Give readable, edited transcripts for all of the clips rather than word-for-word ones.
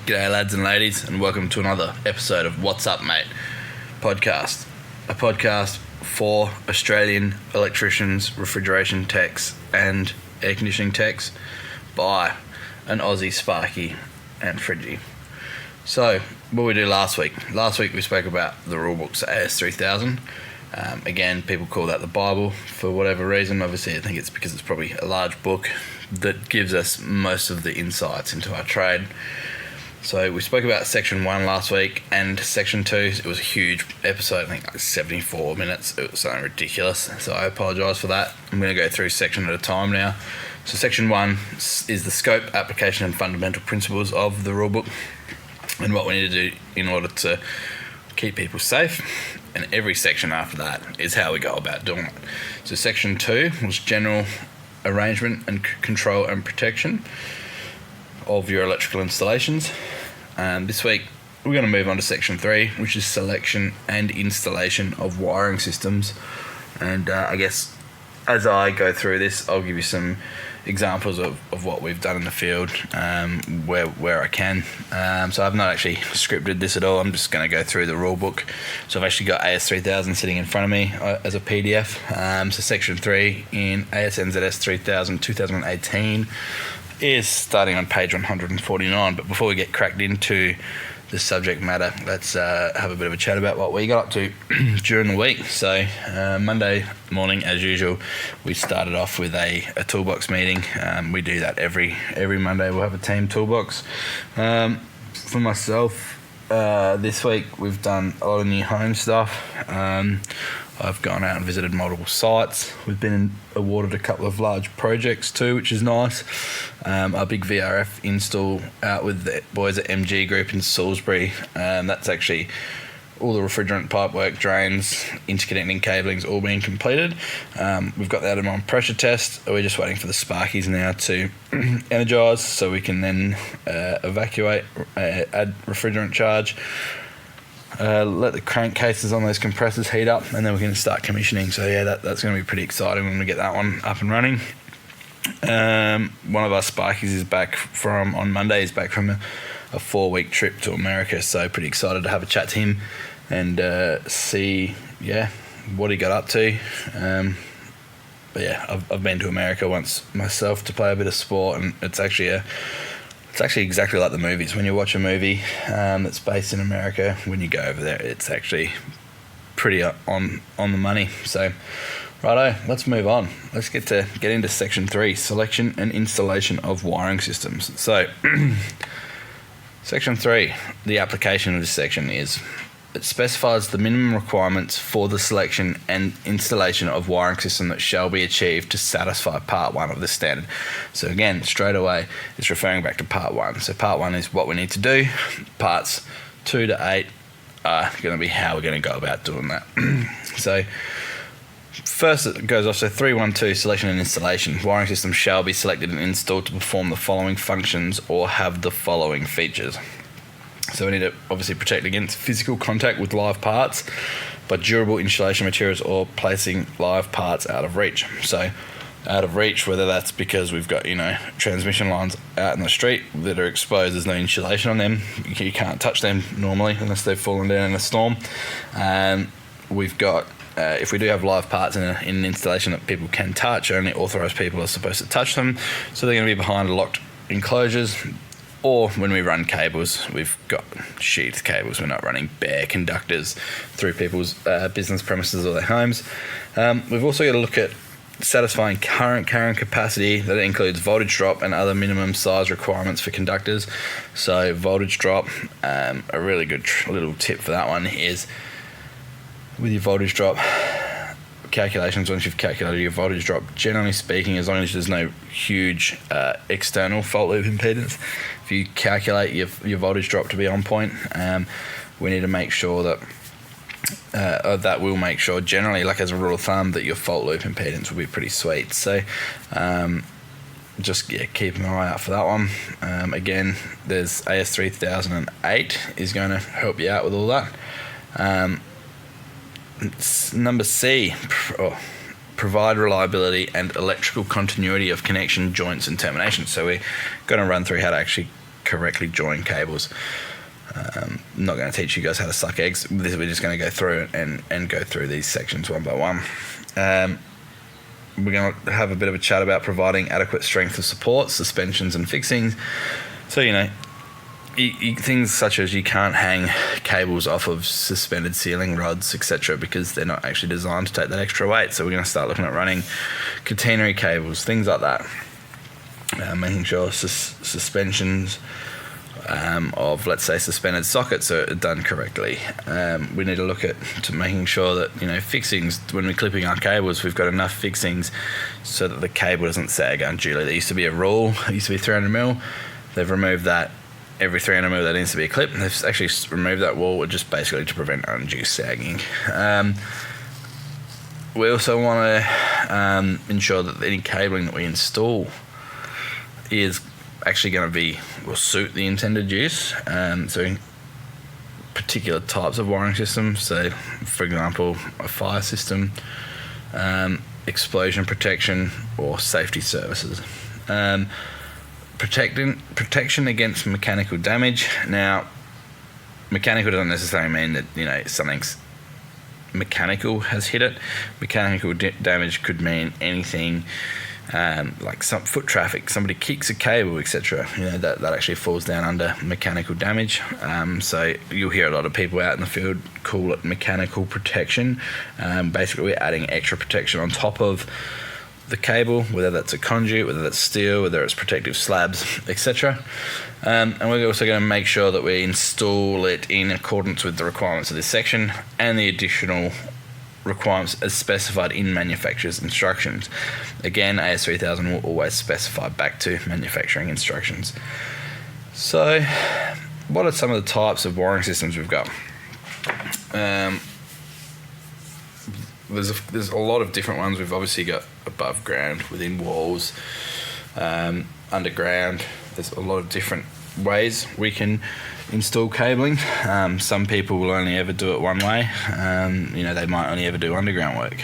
G'day lads and ladies, and welcome to another episode of What's Up Mate podcast. A podcast for Australian electricians, refrigeration techs and air conditioning techs by an Aussie Sparky and Fridgie. So, what did we do last week? Last week we spoke about the rulebooks AS3000. Again, people call that the Bible for whatever reason. Obviously, I think it's because it's probably a large book that gives us most of the insights into our trade. So we spoke about Section 1 last week, and Section 2, it was a huge episode, I think like 74 minutes. It was something ridiculous, so I apologise for that. I'm going to go through section at a time now. So Section 1 is the scope, application and fundamental principles of the rulebook and what we need to do in order to keep people safe. And every section after that is how we go about doing it. So Section 2 was general arrangement and control and protection of your electrical installations. And this week we're going to move on to Section 3, which is selection and installation of wiring systems. And I guess as I go through this, I'll give you some examples of what we've done in the field where I can. So I've not actually scripted this at all. I'm just going to go through the rule book. So I've actually got AS3000 sitting in front of me as a PDF. So Section 3 in NZS 3000 2018 is starting on page 149. But before we get cracked into the subject matter, let's have a bit of a chat about what we got up to during the week. So Monday morning, as usual, we started off with a toolbox meeting. We do that every Monday. We'll have a team toolbox. For myself, this week we've done a lot of new home stuff. I've gone out and visited multiple sites. We've been awarded a couple of large projects too, which is nice. Our big VRF install out with the boys at MG Group in Salisbury. That's actually all the refrigerant pipework, drains, interconnecting cabling's all being completed. We've got that on pressure test. We're just waiting for the sparkies now to energise so we can then evacuate, add refrigerant charge. Let the crankcases on those compressors heat up, and then we can start commissioning. So yeah, that's going to be pretty exciting when we get that one up and running. One of our Sparkies is back on Monday. He's back from a 4-week trip to America, so pretty excited to have a chat to him and see what he got up to. But yeah, I've been to America once myself to play a bit of sport, and it's actually exactly like the movies. When you watch a movie that's based in America, when you go over there, it's actually pretty on the money. So, righto, let's move on. Let's get into Section 3, selection and installation of wiring systems. So, Section 3, the application of this section is, it specifies the minimum requirements for the selection and installation of wiring system that shall be achieved to satisfy Part 1 of the standard. So again, straight away, it's referring back to Part 1. So Part 1 is what we need to do. Parts 2 to 8 are going to be how we're going to go about doing that. So first it goes off, so 3.1.2, selection and installation. Wiring system shall be selected and installed to perform the following functions or have the following features. So we need to obviously protect against physical contact with live parts, but durable insulation materials or placing live parts out of reach. So out of reach, whether that's because we've got, transmission lines out in the street that are exposed, there's no insulation on them. You can't touch them normally unless they've fallen down in a storm. We've got, if we do have live parts in an installation that people can touch, only authorised people are supposed to touch them. So they're going to be behind locked enclosures. Or when we run cables, we've got sheathed cables. We're not running bare conductors through people's business premises or their homes. We've also got to look at satisfying current carrying capacity. That includes voltage drop and other minimum size requirements for conductors. So voltage drop, a really good little tip for that one is with your voltage drop calculations, once you've calculated your voltage drop, generally speaking, as long as there's no huge external fault loop impedance, if you calculate your voltage drop to be on point, we need to make sure that will make sure generally, like as a rule of thumb, that your fault loop impedance will be pretty sweet. So just keep an eye out for that one. Again, there's AS3008 is going to help you out with all that. Number C, provide reliability and electrical continuity of connection, joints and terminations. So we're going to run through how to actually correctly join cables. I'm not going to teach you guys how to suck eggs. We're just going to go through it and go through these sections one by one. We're going to have a bit of a chat about providing adequate strength of support, suspensions and fixings. So, things such as you can't hang cables off of suspended ceiling rods, etc., because they're not actually designed to take that extra weight. So we're going to start looking at running catenary cables, things like that. Making sure suspensions of, let's say, suspended sockets are done correctly. We need to look at making sure that, fixings, when we're clipping our cables, we've got enough fixings so that the cable doesn't sag unduly. There used to be a rule, it used to be 300mm. They've removed that. Every 300mm there needs to be a clip. They've actually removed that wall just basically to prevent undue sagging. We also want to ensure that any cabling that we install is actually going to will suit the intended use. So particular types of wiring systems, so for example a fire system, explosion protection, or safety services. Protection against mechanical damage. Now, mechanical doesn't necessarily mean that something's mechanical has hit it. Mechanical damage could mean anything, like some foot traffic, somebody kicks a cable, etc. That actually falls down under mechanical damage. So you'll hear a lot of people out in the field call it mechanical protection. Basically, we're adding extra protection on top of the cable, whether that's a conduit, whether that's steel, whether it's protective slabs, etc. And we're also going to make sure that we install it in accordance with the requirements of this section and the additional requirements as specified in manufacturer's instructions. Again, AS3000 will always specify back to manufacturing instructions. So, what are some of the types of wiring systems we've got? There's a lot of different ones. We've obviously got above ground, within walls, underground. There's a lot of different ways we can install cabling. Some people will only ever do it one way. They might only ever do underground work.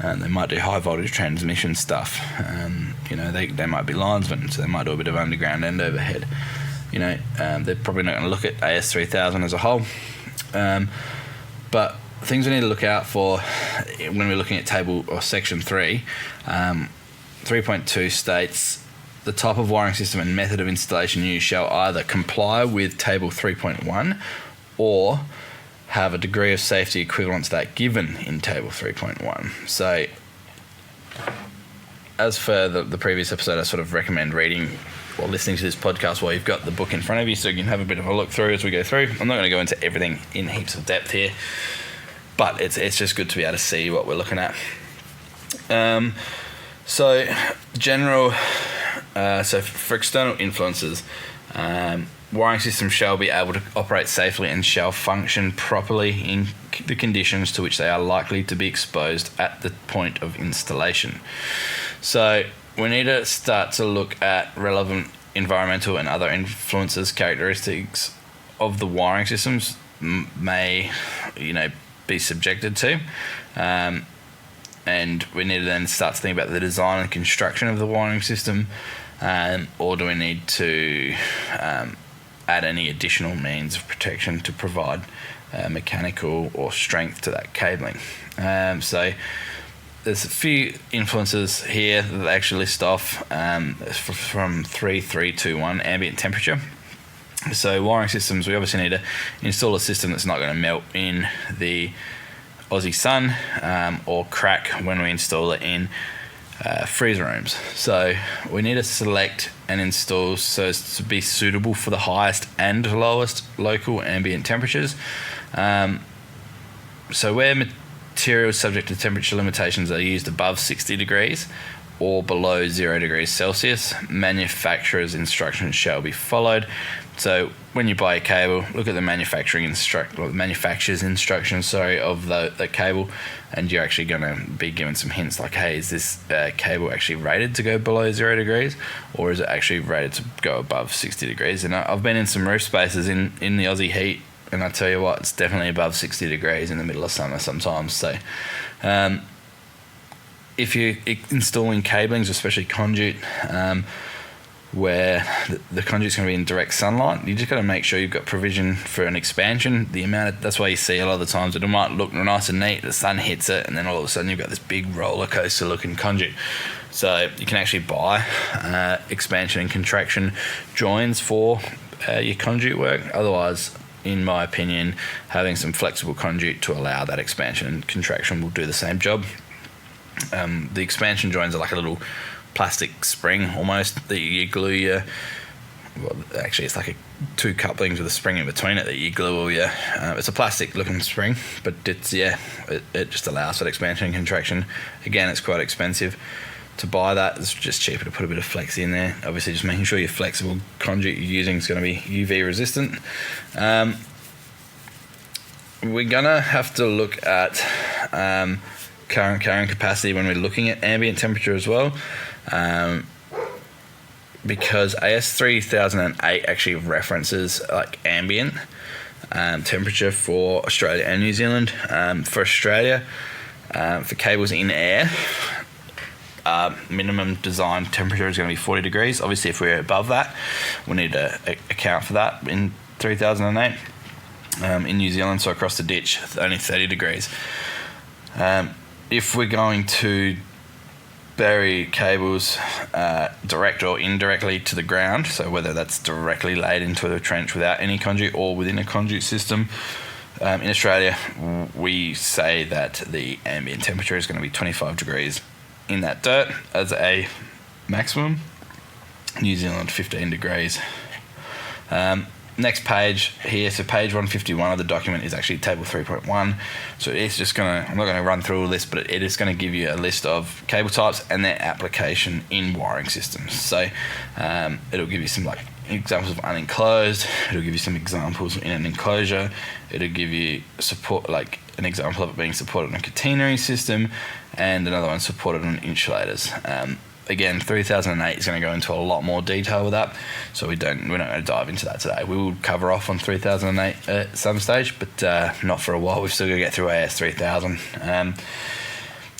They might do high voltage transmission stuff. They might be linesmen, so they might do a bit of underground and overhead. They're probably not going to look at AS3000 as a whole. But things we need to look out for when we're looking at table or section 3, 3.2 states the type of wiring system and method of installation used shall either comply with table 3.1 or have a degree of safety equivalent to that given in table 3.1. So as for the previous episode, I sort of recommend reading or listening to this podcast while you've got the book in front of you so you can have a bit of a look through as we go through. I'm not going to go into everything in heaps of depth here, but it's just good to be able to see what we're looking at. So for external influences, wiring systems shall be able to operate safely and shall function properly in the conditions to which they are likely to be exposed at the point of installation. So we need to start to look at relevant environmental and other influences, characteristics of the wiring systems may be subjected to, and we need to then start to think about the design and construction of the wiring system, or do we need to add any additional means of protection to provide mechanical or strength to that cabling. So there's a few influences here that they actually list off from 3.3.2.1 ambient temperature. So wiring systems, we obviously need to install a system that's not going to melt in the Aussie sun or crack when we install it in freezer rooms. So we need to select and install so as to be suitable for the highest and lowest local ambient temperatures. So where materials subject to temperature limitations are used above 60 degrees or below 0 degrees Celsius, manufacturer's instructions shall be followed. So when you buy a cable, look at the manufacturer's instructions of the cable, and you're actually going to be given some hints like, hey, is this cable actually rated to go below 0 degrees, or is it actually rated to go above 60 degrees? And I've been in some roof spaces in the Aussie heat, and I tell you what, it's definitely above 60 degrees in the middle of summer sometimes. So if you're installing cablings, especially conduit, where the conduit's going to be in direct sunlight. You just got to make sure you've got provision for an expansion. That's why you see a lot of the times it might look nice and neat, the sun hits it, and then all of a sudden you've got this big roller coaster looking conduit. So you can actually buy expansion and contraction joins for your conduit work. Otherwise, in my opinion, having some flexible conduit to allow that expansion and contraction will do the same job. The expansion joins are like a little plastic spring almost that you glue actually it's like two couplings with a spring in between it that you glue all your it's a plastic looking spring, but it just allows that expansion and contraction. Again, it's quite expensive to buy that. It's just cheaper to put a bit of flex in there. Obviously, just making sure your flexible conduit you're using is going to be UV resistant. We're going to have to look at current carrying capacity when we're looking at ambient temperature as well, because AS 3008 actually references like ambient temperature for Australia and New Zealand. For Australia, for cables in air, minimum design temperature is going to be 40 degrees. Obviously, if we're above that, we need to account for that in 3008. In New Zealand, so across the ditch, only 30 degrees. If we're going to bury cables direct or indirectly to the ground, so whether that's directly laid into the trench without any conduit or within a conduit system, in Australia, we say that the ambient temperature is going to be 25 degrees in that dirt as a maximum. New Zealand 15 degrees. Next page here, so page 151 of the document is actually table 3.1. So it's just I'm not going to run through all this, but it is going to give you a list of cable types and their application in wiring systems. So it'll give you some like examples of unenclosed, it'll give you some examples in an enclosure, it'll give you support, like an example of it being supported on a catenary system, and another one supported on insulators. Again, 3008 is going to go into a lot more detail with that, so we're not going to dive into that today. We will cover off on 3008 at some stage, but not for a while. We've still got to get through AS 3000.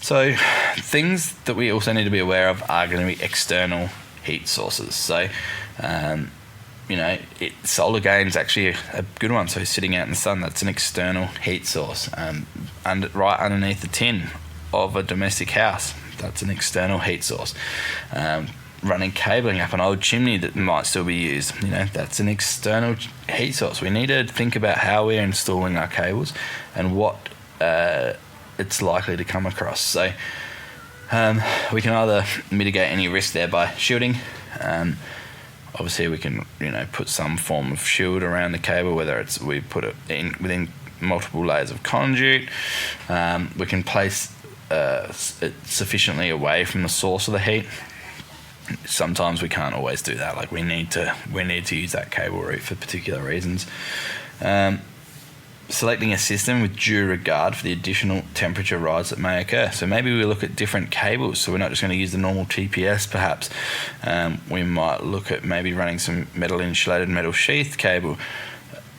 So things that we also need to be aware of are going to be external heat sources. So, solar gain is actually a good one. So sitting out in the sun, that's an external heat source. Right underneath the tin of a domestic house, that's an external heat source. Running cabling up an old chimney that might still be used, that's an external heat source. We need to think about how we're installing our cables and what it's likely to come across. So we can either mitigate any risk there by shielding. Obviously, we can put some form of shield around the cable, whether it's we put it in within multiple layers of conduit. We can place it sufficiently away from the source of the heat. Sometimes we can't always do that. Like we need to use that cable route for particular reasons. Selecting a system with due regard for the additional temperature rise that may occur. So maybe we look at different cables. So we're not just going to use the normal TPS. Perhaps we might look at maybe running some metal insulated metal sheath cable,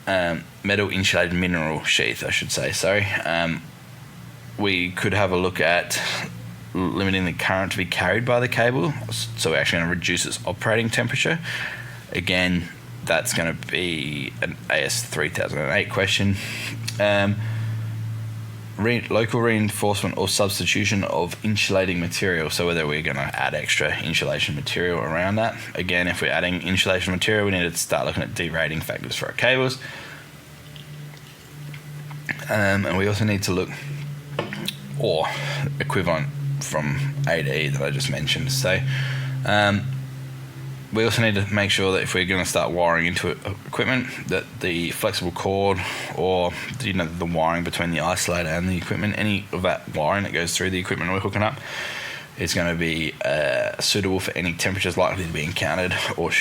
metal insulated mineral sheath, I should say. Sorry. We could have a look at limiting the current to be carried by the cable, so we're actually going to reduce its operating temperature. Again, that's going to be an AS 3008 question. Local reinforcement or substitution of insulating material, so whether we're going to add extra insulation material around that. Again, if we're adding insulation material, we need to start looking at derating factors for our cables. And we also need to look, or equivalent from A to E that I just mentioned. So we also need to make sure that if we're going to start wiring into equipment, that the flexible cord or the wiring between the isolator and the equipment, any of that wiring that goes through the equipment we're hooking up, is going to be suitable for any temperatures likely to be encountered or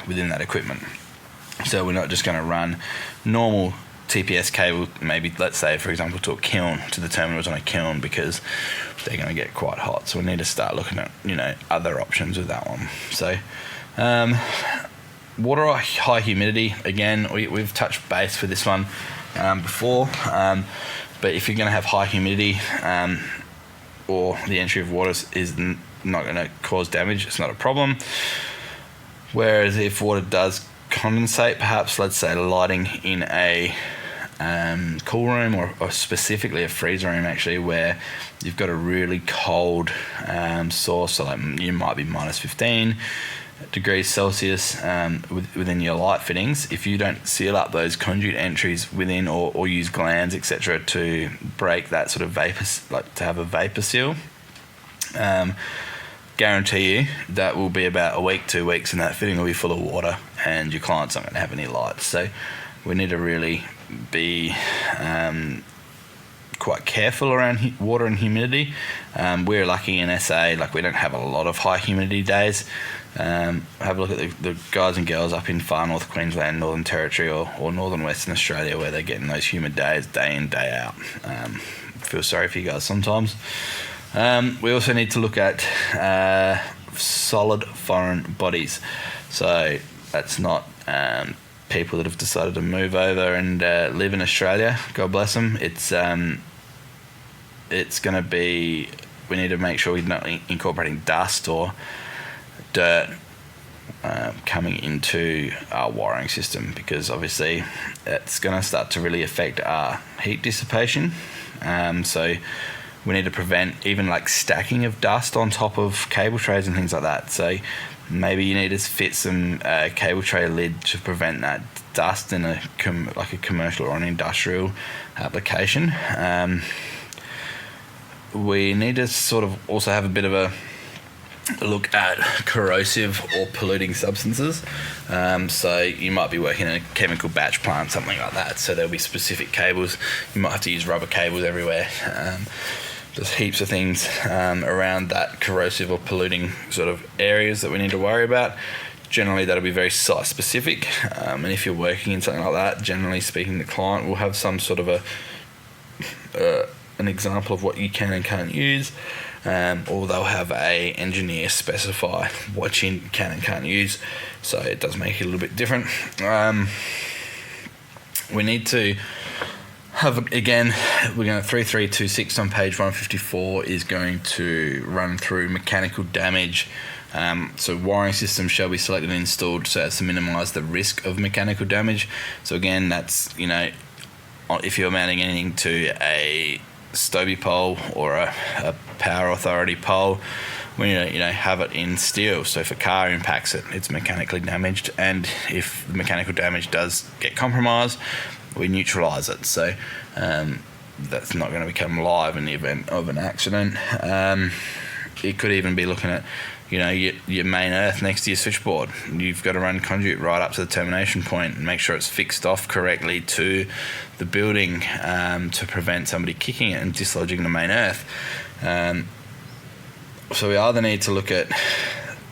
within that equipment. So we're not just going to run normal TPS cable, maybe let's say for example to a kiln, to the terminals on a kiln, because they're going to get quite hot. So we need to start looking at other options with that one. So water or high humidity, again we've touched base for this one before, but if you're going to have high humidity or the entry of water is not going to cause damage, it's not a problem. Whereas if water does condensate, perhaps let's say lighting in a cool room or specifically a freezer room actually, where you've got a really cold source, so like you might be minus 15 degrees Celsius within your light fittings. If you don't seal up those conduit entries within or use glands etc. to break that sort of vapor, like to have a vapor seal, guarantee you that will be about a week, 2 weeks, and that fitting will be full of water and your client's not going to have any light. So we need to really be quite careful around water and humidity. We're lucky in SA, like we don't have a lot of high humidity days. Have a look at the guys and girls up in far north Queensland, Northern Territory or northern Western Australia, where they're getting those humid days day in, day out. Feel sorry for you guys sometimes. We also need to look at solid foreign bodies. So that's not people that have decided to move over and live in Australia. God bless them. It's going to be, we need to make sure we're not incorporating dust or dirt coming into our wiring system, because obviously it's going to start to really affect our heat dissipation. So we need to prevent even like stacking of dust on top of cable trays and things like that. So maybe you need to fit some cable tray lid to prevent that dust in a commercial or an industrial application. We need to sort of also have a bit of a look at corrosive or polluting substances. So you might be working in a chemical batch plant, something like that. So there'll be specific cables. You might have to use rubber cables everywhere. There's heaps of things around that corrosive or polluting sort of areas that we need to worry about. Generally, that'll be very site specific. And if you're working in something like that, generally speaking, the client will have some sort of an example of what you can and can't use. Or they'll have a engineer specify what you can and can't use. So it does make it a little bit different. We need to have, again, we're going to 3326 on page 154 is going to run through mechanical damage. So wiring systems shall be selected and installed so as to minimise the risk of mechanical damage. So again, that's, if you're mounting anything to a Stobie pole or a power authority pole, we need to have it in steel, so if a car impacts it, it's mechanically damaged, and if the mechanical damage does get compromised, we neutralise it, so that's not going to become live in the event of an accident. It could even be looking at your main earth next to your switchboard. You've got to run conduit right up to the termination point and make sure it's fixed off correctly to the building to prevent somebody kicking it and dislodging the main earth. So we either need to look at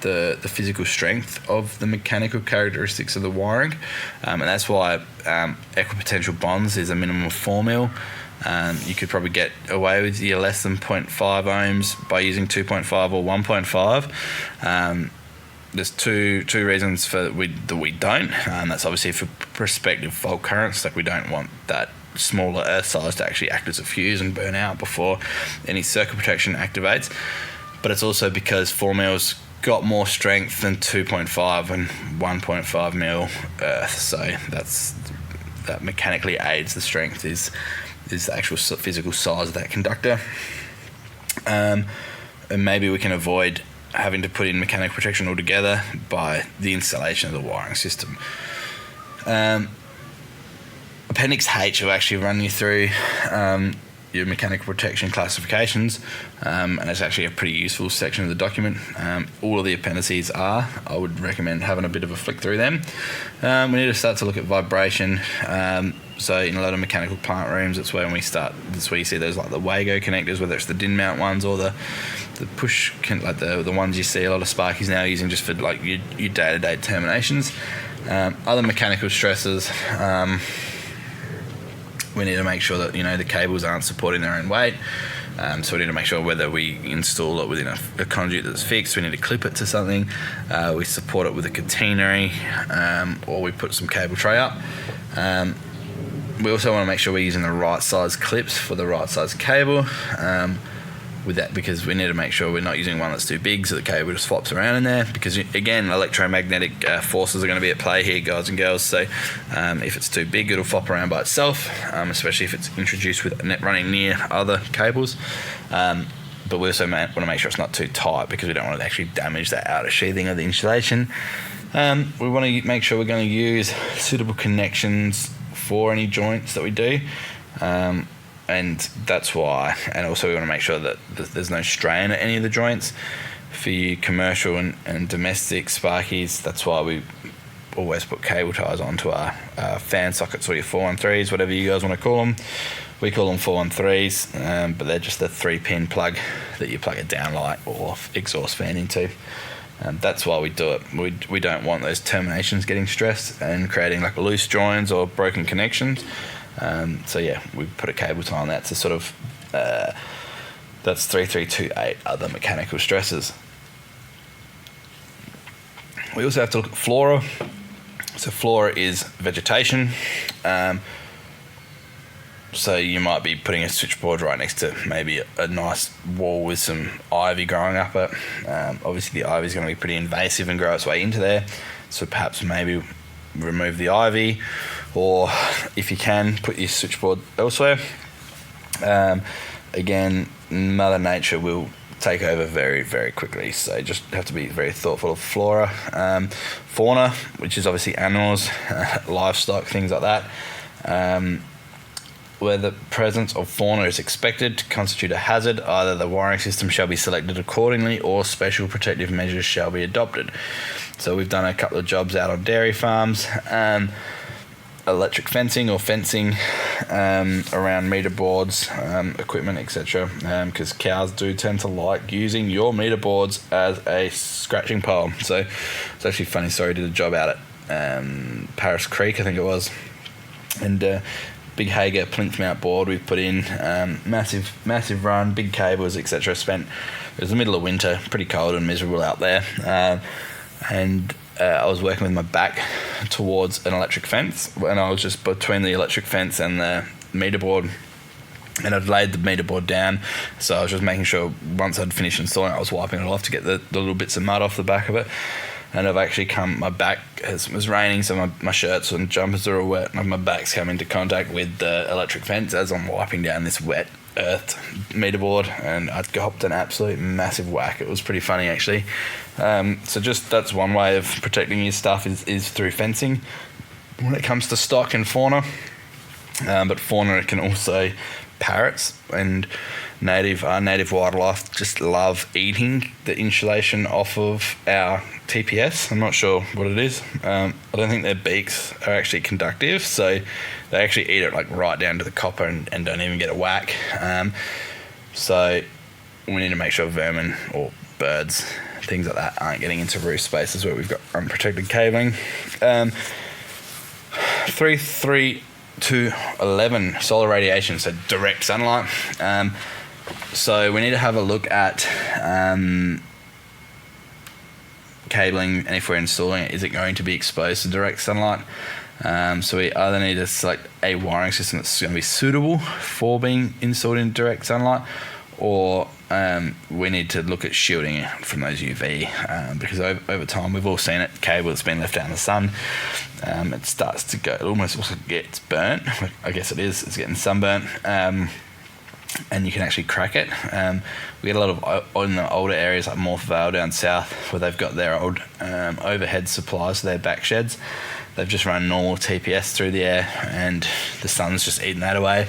the physical strength of the mechanical characteristics of the wiring, and that's why equipotential bonds is a minimum of 4 mil. You could probably get away with your less than 0.5 ohms by using 2.5 or 1.5. There's two reasons that we don't. That's obviously for prospective fault currents. Like we don't want that smaller earth size to actually act as a fuse and burn out before any circuit protection activates. But it's also because 4 mil's got more strength than 2.5 and 1.5 mil earth. So that mechanically aids the strength is the actual physical size of that conductor. And maybe we can avoid having to put in mechanical protection altogether by the installation of the wiring system. Appendix H will actually run you through your mechanical protection classifications, and it's actually a pretty useful section of the document. All of the appendices are. I would recommend having a bit of a flick through them. We need to start to look at vibration. So in a lot of mechanical plant rooms, that's where you see those like the Wago connectors, whether it's the DIN mount ones or the push, like the ones you see a lot of Sparkies now using just for like your day-to-day terminations. Other mechanical stresses, we need to make sure that the cables aren't supporting their own weight. So we need to make sure whether we install it within a conduit that's fixed, we need to clip it to something, we support it with a catenary, or we put some cable tray up. We also want to make sure we're using the right size clips for the right size cable. with that, because we need to make sure we're not using one that's too big so the cable just flops around in there, because again, electromagnetic forces are going to be at play here, guys and girls. So if it's too big, it'll flop around by itself, especially if it's introduced with net running near other cables. But we also want to make sure it's not too tight, because we don't want to actually damage that outer sheathing of the insulation. We want to make sure we're going to use suitable connections for any joints that we do. And that's why, and also we want to make sure that there's no strain at any of the joints. For you commercial and domestic sparkies, that's why we always put cable ties onto our fan sockets, or your 413s, whatever you guys want to call them. We call them 413s, but they're just a 3-pin plug that you plug a downlight or exhaust fan into. That's why we do it. We don't want those terminations getting stressed and creating like loose joins or broken connections. So yeah, we put a cable tie on that to sort of, that's 3328 other mechanical stresses. We also have to look at flora. So flora is vegetation. So you might be putting a switchboard right next to maybe a nice wall with some ivy growing up it. Obviously the ivy is going to be pretty invasive and grow its way into there. So perhaps maybe remove the ivy, or if you can, put your switchboard elsewhere. Again, Mother Nature will take over very, very quickly, so just have to be very thoughtful of flora. Fauna, which is obviously animals, livestock, things like that. Where the presence of fauna is expected to constitute a hazard, either the wiring system shall be selected accordingly or special protective measures shall be adopted. So we've done a couple of jobs out on dairy farms, electric fencing or fencing around meter boards, equipment, etc. Because cows do tend to like using your meter boards as a scratching pole. So it's actually a funny story. Did a job out at Paris Creek, I think it was, and big Hager plinth mount board we've put in, massive run, big cables, etc. It was the middle of winter, pretty cold and miserable out there, and I was working with my back towards an electric fence, and I was just between the electric fence and the meter board, and I'd laid the meter board down, so I was just making sure once I'd finished installing it, I was wiping it off to get the little bits of mud off the back of it. And I've actually my back, it was raining, so my shirts and jumpers are all wet, and my back's come into contact with the electric fence as I'm wiping down this wet earthed meter board, and I hopped an absolute massive whack. It was pretty funny, actually. So just that's one way of protecting your stuff is through fencing when it comes to stock and fauna. But fauna can also, parrots and native wildlife just love eating the insulation off of our TPS. I'm not sure what it is. I don't think their beaks are actually conductive, so they actually eat it like right down to the copper and don't even get a whack. So we need to make sure vermin or birds, things like that, aren't getting into roof spaces where we've got unprotected cabling. 3.3.2.11 solar radiation, so direct sunlight. So we need to have a look at cabling, and if we're installing it, is it going to be exposed to direct sunlight? So we either need to select a wiring system that's going to be suitable for being installed in direct sunlight, or we need to look at shielding it from those UV, because over time, we've all seen it, cable that's been left out in the sun, it starts to go, it almost also gets burnt. I guess it is, it's getting sunburnt. And you can actually crack it. We get a lot of in the older areas like Morph Vale down south, where they've got their old overhead supplies to their back sheds. They've just run normal TPS through the air, and the sun's just eating that away.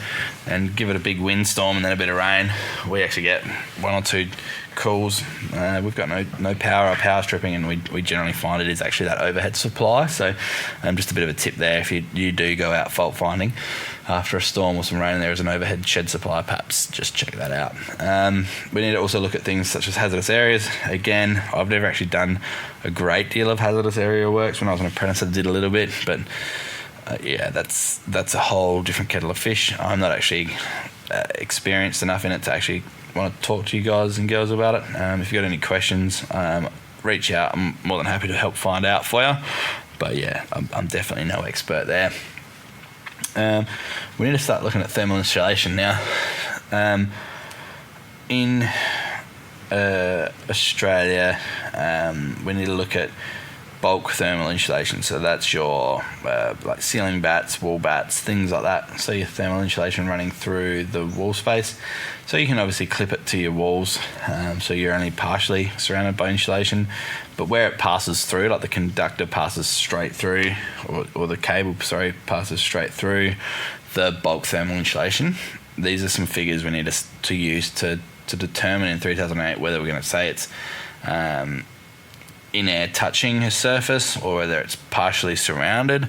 And give it a big windstorm and then a bit of rain, we actually get one or two cools. We've got no power or power stripping, and we generally find it is actually that overhead supply. So just a bit of a tip there, if you do go out fault finding after a storm or some rain and there is an overhead shed supply, perhaps just check that out. We need to also look at things such as hazardous areas. Again, I've never actually done a great deal of hazardous area works. When I was an apprentice, I did a little bit, but yeah, that's a whole different kettle of fish. I'm not actually experienced enough in it to actually want to talk to you guys and girls about it. If you've got any questions, reach out. I'm more than happy to help find out for you. But yeah, I'm definitely no expert there. We need to start looking at thermal insulation now. in Australia, we need to look at bulk thermal insulation. So that's your like ceiling bats, wall bats, things like that. So your thermal insulation running through the wall space. So you can obviously clip it to your walls, so you're only partially surrounded by insulation. But where it passes through, like the conductor passes straight through, or the cable, passes straight through the bulk thermal insulation. These are some figures we need to use to determine in 3008 whether we're going to say it's in air touching a surface, or whether it's partially surrounded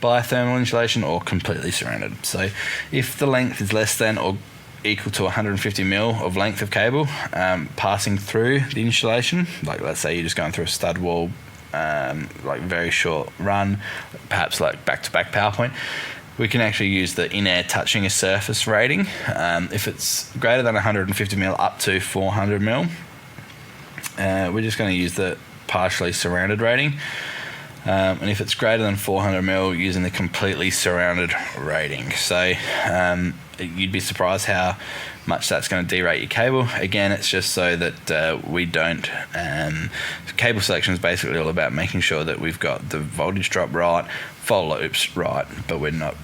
by thermal insulation or completely surrounded. So if the length is less than or equal to 150 mil of length of cable passing through the insulation, like let's say you're just going through a stud wall, like very short run, perhaps like back-to-back power point, we can actually use the in-air touching a surface rating. If it's greater than 150 mil up to 400 mil, we're just going to use the partially surrounded rating. And if it's greater than 400 mil, using the completely surrounded rating. So you'd be surprised how much that's going to derate your cable. Again, it's just so that we don't... cable selection is basically all about making sure that we've got the voltage drop right, fault loops right, but we're not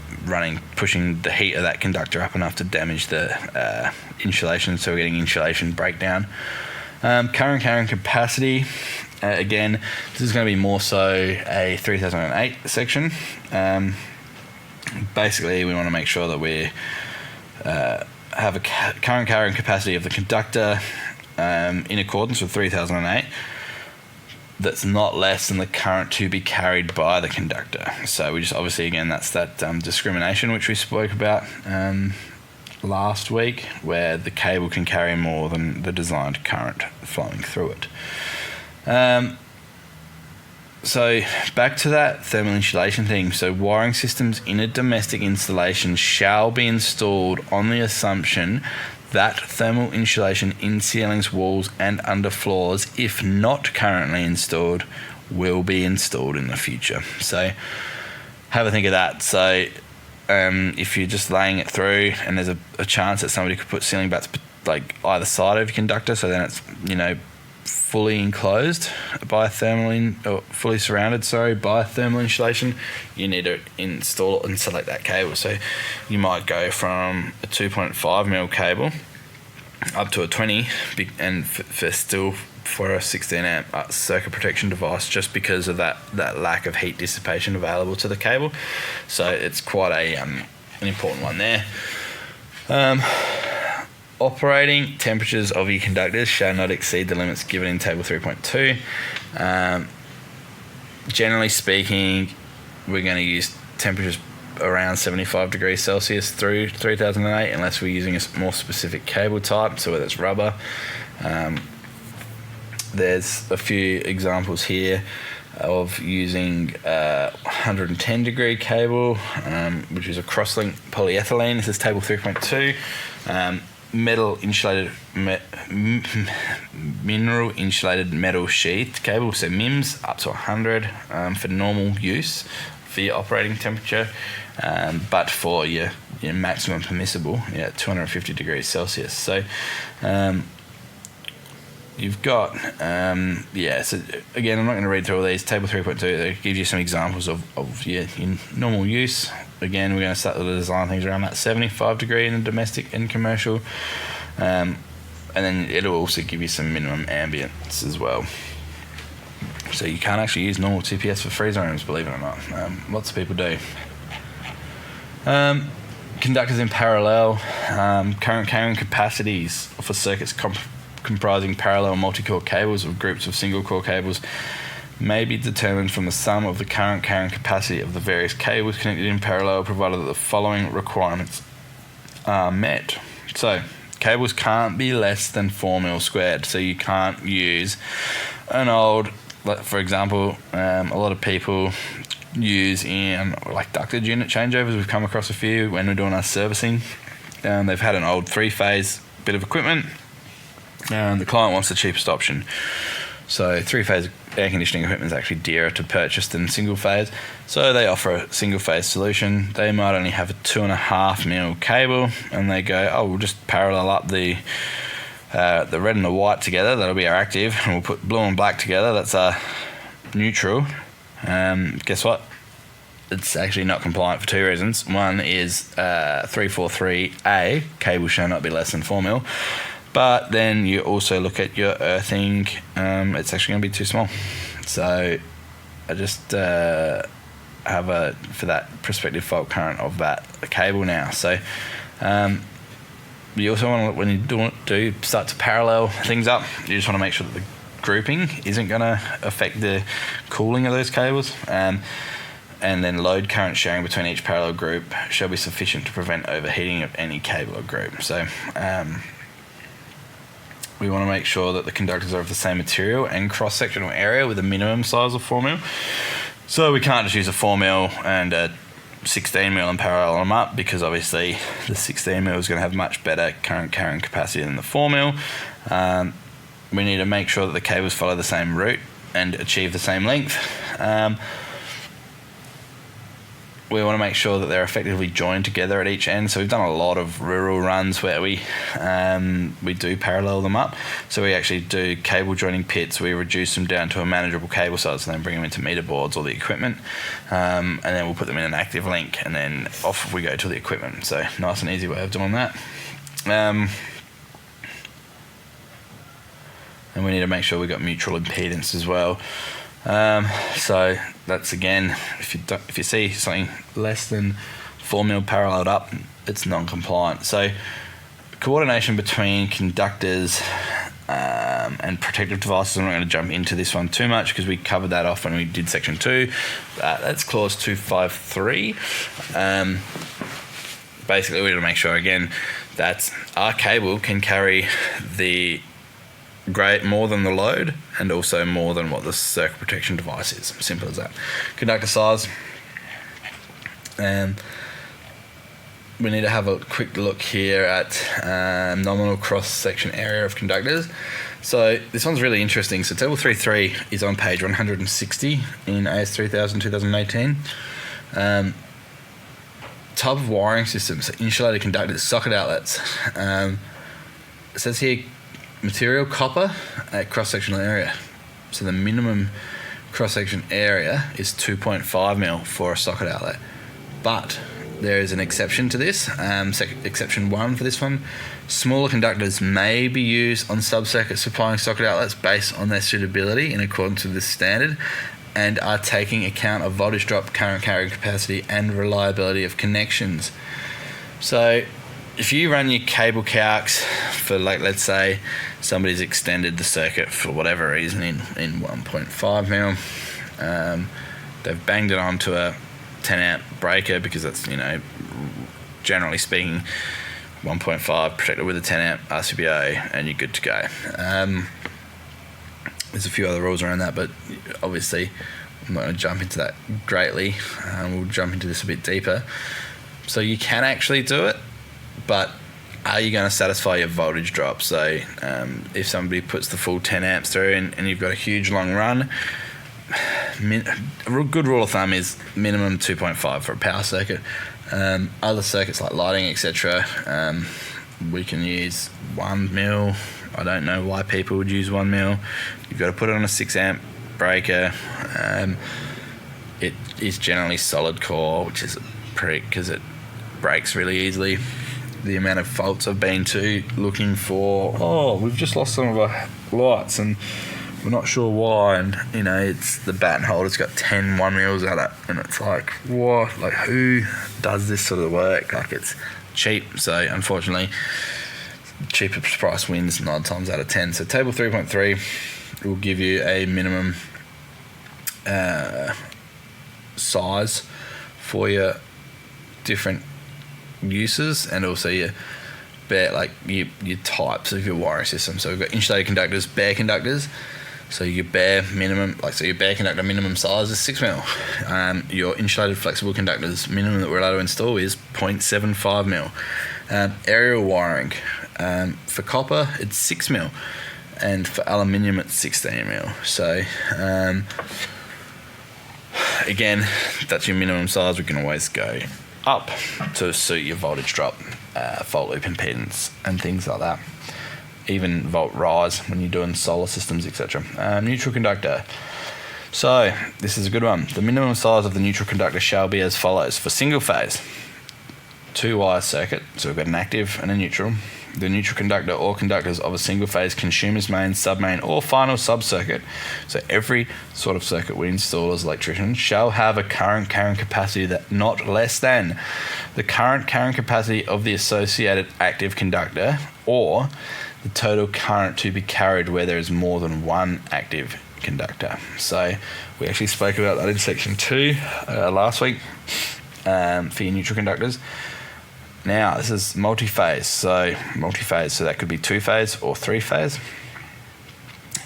pushing the heat of that conductor up enough to damage the insulation, so we're getting insulation breakdown. Current carrying capacity, again, this is going to be more so a 3008 section. Basically, we want to make sure that we have a current carrying capacity of the conductor in accordance with 3008 that's not less than the current to be carried by the conductor. So we just obviously, again, that's that discrimination which we spoke about last week, where the cable can carry more than the designed current flowing through it. So back to that thermal insulation thing. So wiring systems in a domestic installation shall be installed on the assumption that thermal insulation in ceilings, walls and under floors, if not currently installed, will be installed in the future. So have a think of that. So if you're just laying it through and there's a chance that somebody could put ceiling bats like either side of your conductor, so then it's, fully enclosed by fully surrounded by thermal insulation, you need to install it and select that cable. So you might go from a 2.5 mil cable up to a 20, and for a 16 amp circuit protection device, just because of that lack of heat dissipation available to the cable. So it's quite an important one there. Operating temperatures of your conductors shall not exceed the limits given in table 3.2. Generally speaking, we're going to use temperatures around 75 degrees Celsius through 3008, unless we're using a more specific cable type, so whether it's rubber. There's a few examples here of using 110 degree cable, which is a crosslink polyethylene. This is table 3.2. Mineral insulated metal sheath cable, so MIMS, up to 100 for normal use for your operating temperature, but for your maximum permissible, 250 degrees Celsius. So you've got, so again, I'm not going to read through all these. Table 3.2, it gives you some examples of your normal use. Again, we're going to start to design things around that 75 degree in the domestic and commercial. And then it'll also give you some minimum ambience as well. So you can't actually use normal TPS for freezer rooms, believe it or not. Lots of people do. Conductors in parallel. Current carrying capacities for circuits comprising parallel multi-core cables or groups of single-core cables may be determined from the sum of the current carrying capacity of the various cables connected in parallel, provided that the following requirements are met. So, cables can't be less than 4 mil squared, so you can't use an old, for example, a lot of people use in like ducted unit changeovers. We've come across a few when we're doing our servicing. They've had an old 3-phase bit of equipment, and the client wants the cheapest option. So 3-phase air conditioning equipment is actually dearer to purchase than single phase. So they offer a single phase solution. They might only have a 2.5 mil cable, and they go, we'll just parallel up the the red and the white together, that'll be our active, and we'll put blue and black together, that's our neutral. Guess what? It's actually not compliant for two reasons. One is 343A, cable shall not be less than 4mm. But then you also look at your earthing, it's actually going to be too small. So I just have for that prospective fault current of that cable now. So you also want to, when you do start to parallel things up, you just want to make sure that the grouping isn't going to affect the cooling of those cables. And then load current sharing between each parallel group shall be sufficient to prevent overheating of any cable or group. So we want to make sure that the conductors are of the same material and cross-sectional area with a minimum size of 4mm. So we can't just use a 4mm and a 16mm and parallel them up, because obviously the 16mm is going to have much better current carrying capacity than the 4mm. We need to make sure that the cables follow the same route and achieve the same length. We want to make sure that they're effectively joined together at each end. So we've done a lot of rural runs where we do parallel them up. So we actually do cable joining pits. We reduce them down to a manageable cable size and then bring them into meter boards or the equipment. And then we'll put them in an active link, and then off we go to the equipment. So nice and easy way of doing that. And we need to make sure we've got mutual impedance as well. So that's, again, if you see something less than 4mm paralleled up, it's non-compliant. So coordination between conductors and protective devices, I'm not going to jump into this one too much because we covered that off when we did section 2. That's clause 253. Basically, we need to make sure, again, that our cable can carry the more than the load, and also more than what the circuit protection device is. Simple as that. Conductor size. We need to have a quick look here at nominal cross-section area of conductors. So this one's really interesting. So table 3.3 is on page 160 in AS 3000 2018. Type of wiring systems, so insulated conductors, socket outlets. It says here material copper at cross-sectional area. So the minimum cross-section area is 2.5mm for a socket outlet. But there is an exception to this, exception 1 for this one. Smaller conductors may be used on sub-circuit supplying socket outlets based on their suitability in accordance with this standard, and are taking account of voltage drop, current carrying capacity, and reliability of connections. So if you run your cable calcs for, like, let's say somebody's extended the circuit for whatever reason in 1.5mm, they've banged it onto a 10 amp breaker because that's, generally speaking, 1.5 protected with a 10 amp RCBA, and you're good to go. There's a few other rules around that, but obviously I'm not going to jump into that greatly. We'll jump into this a bit deeper. So you can actually do it, but are you going to satisfy your voltage drop? So if somebody puts the full 10 amps through and you've got a huge long run, a good rule of thumb is minimum 2.5 for a power circuit. Other circuits like lighting, etc., we can use 1mm. I don't know why people would use 1mm. You've got to put it on a 6 amp breaker. It is generally solid core, which is a prick because it breaks really easily. The amount of faults I've been to looking for, we've just lost some of our lights and we're not sure why, and it's the bat and holder's got 10 1mm at it, and it's like, what? Like, who does this sort of work? Like, it's cheap, so unfortunately cheapest price wins 9 times out of 10. So table 3.3 will give you a minimum size for your different uses, and also your types of your wiring system. So we've got insulated conductors, bare conductors. So your bare minimum, your bare conductor minimum size is 6mm. Your insulated flexible conductors minimum that we're allowed to install is 0.75mm. Aerial wiring, for copper it's 6mm, and for aluminium it's 16mm. So again, that's your minimum size. We can always go up to suit your voltage drop, fault loop impedance, and things like that. even volt rise when you're doing solar systems, etc. Neutral conductor. So this is a good one. The minimum size of the neutral conductor shall be as follows. For single phase, 2-wire circuit, so we've got an active and a neutral. The neutral conductor or conductors of a single phase consumer's main, submain or final sub-circuit, so every sort of circuit we install as electricians, shall have a current carrying capacity that not less than the current carrying capacity of the associated active conductor or the total current to be carried where there is more than one active conductor. So we actually spoke about that in section 2 last week for your neutral conductors. Now, this is multi-phase, so that could be 2-phase or 3-phase.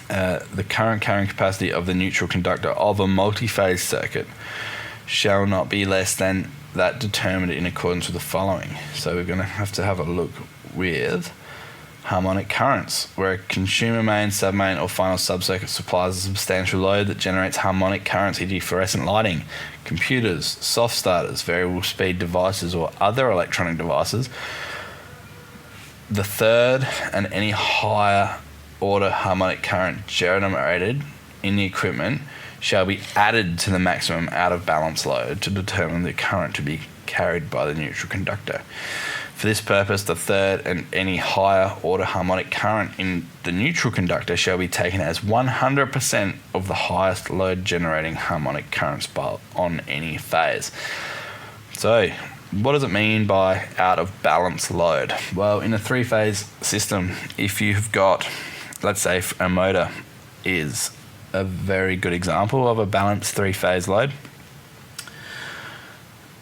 The current carrying capacity of the neutral conductor of a multi-phase circuit shall not be less than that determined in accordance with the following. So we're going to have a look with harmonic currents, where a consumer main, submain or final subcircuit supplies a substantial load that generates harmonic currents, e.g. fluorescent lighting, computers, soft starters, variable speed devices or other electronic devices. The third and any higher order harmonic current generated in the equipment shall be added to the maximum out of balance load to determine the current to be carried by the neutral conductor. For this purpose, the third and any higher order harmonic current in the neutral conductor shall be taken as 100% of the highest load generating harmonic currents on any phase. So, what does it mean by out of balance load? Well, in a 3-phase system, if you've got, let's say a motor is a very good example of a balanced 3-phase load,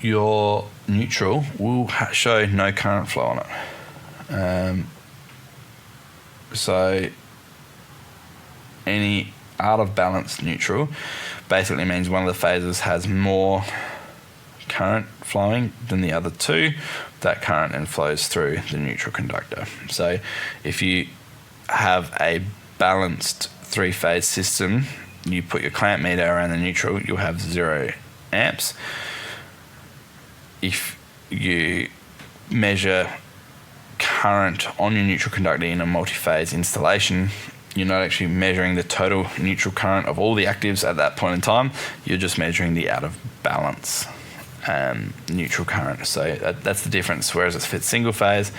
your neutral will show no current flow on it. So any out of balance neutral basically means one of the phases has more current flowing than the other two. That current then flows through the neutral conductor. So if you have a balanced 3-phase system, you put your clamp meter around the neutral, you'll have 0 amps. If you measure current on your neutral conductor in a multi-phase installation, you're not actually measuring the total neutral current of all the actives at that point in time. You're just measuring the out of balance neutral current. So that's the difference. Whereas if it's single phase,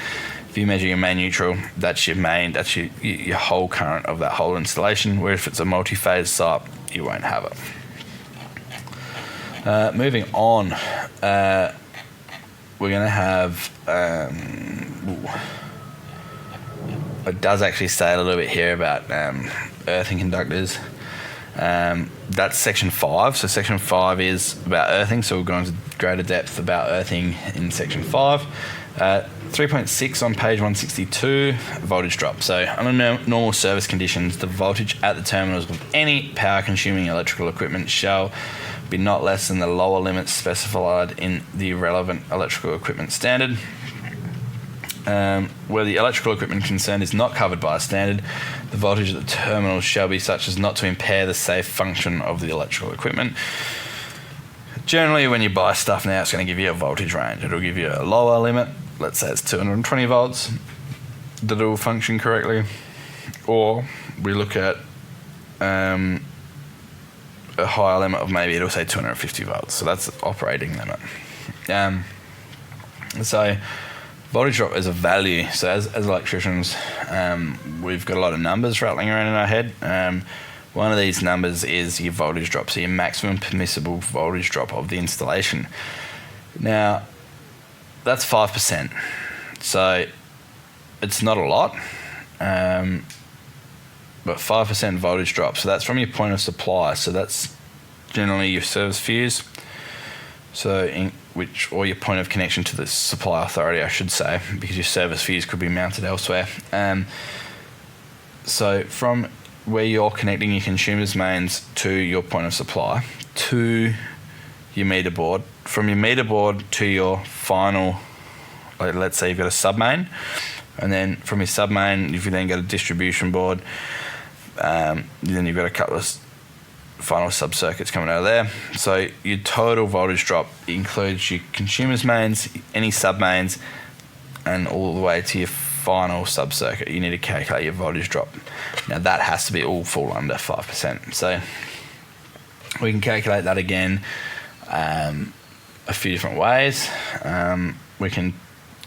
if you measure your main neutral, that's your main, that's your whole current of that whole installation. Where if it's a multi-phase site, you won't have it. Moving on. We're going to have, it does actually say a little bit here about earthing conductors. That's section 5. So section 5 is about earthing, so we'll go into greater depth about earthing in section 5. 3.6 on page 162, voltage drop. So under normal service conditions, the voltage at the terminals of any power consuming electrical equipment shall be not less than the lower limits specified in the relevant electrical equipment standard. Where the electrical equipment concerned is not covered by a standard, the voltage at the terminals shall be such as not to impair the safe function of the electrical equipment. Generally, when you buy stuff now, it's going to give you a voltage range. It'll give you a lower limit, let's say it's 220 volts, that it will function correctly. Or we look at a higher limit of maybe it'll say 250 volts. So that's the operating limit. So voltage drop is a value. So as electricians, we've got a lot of numbers rattling around in our head. One of these numbers is your voltage drop, so your maximum permissible voltage drop of the installation. Now, that's 5%. So it's not a lot, but 5% voltage drop. So that's from your point of supply. So that's generally your service fuse. So or your point of connection to the supply authority, I should say, because your service fuse could be mounted elsewhere. So from where you're connecting your consumer's mains to your point of supply, to your meter board, from your meter board to your final, like let's say you've got a submain, and then from your submain, you've then got a distribution board, then you've got a couple of final sub-circuits coming out of there. So your total voltage drop includes your consumer's mains, any sub-mains, and all the way to your final sub-circuit, you need to calculate your voltage drop. Now that has to be all fall under 5%. So we can calculate that again a few different ways. We can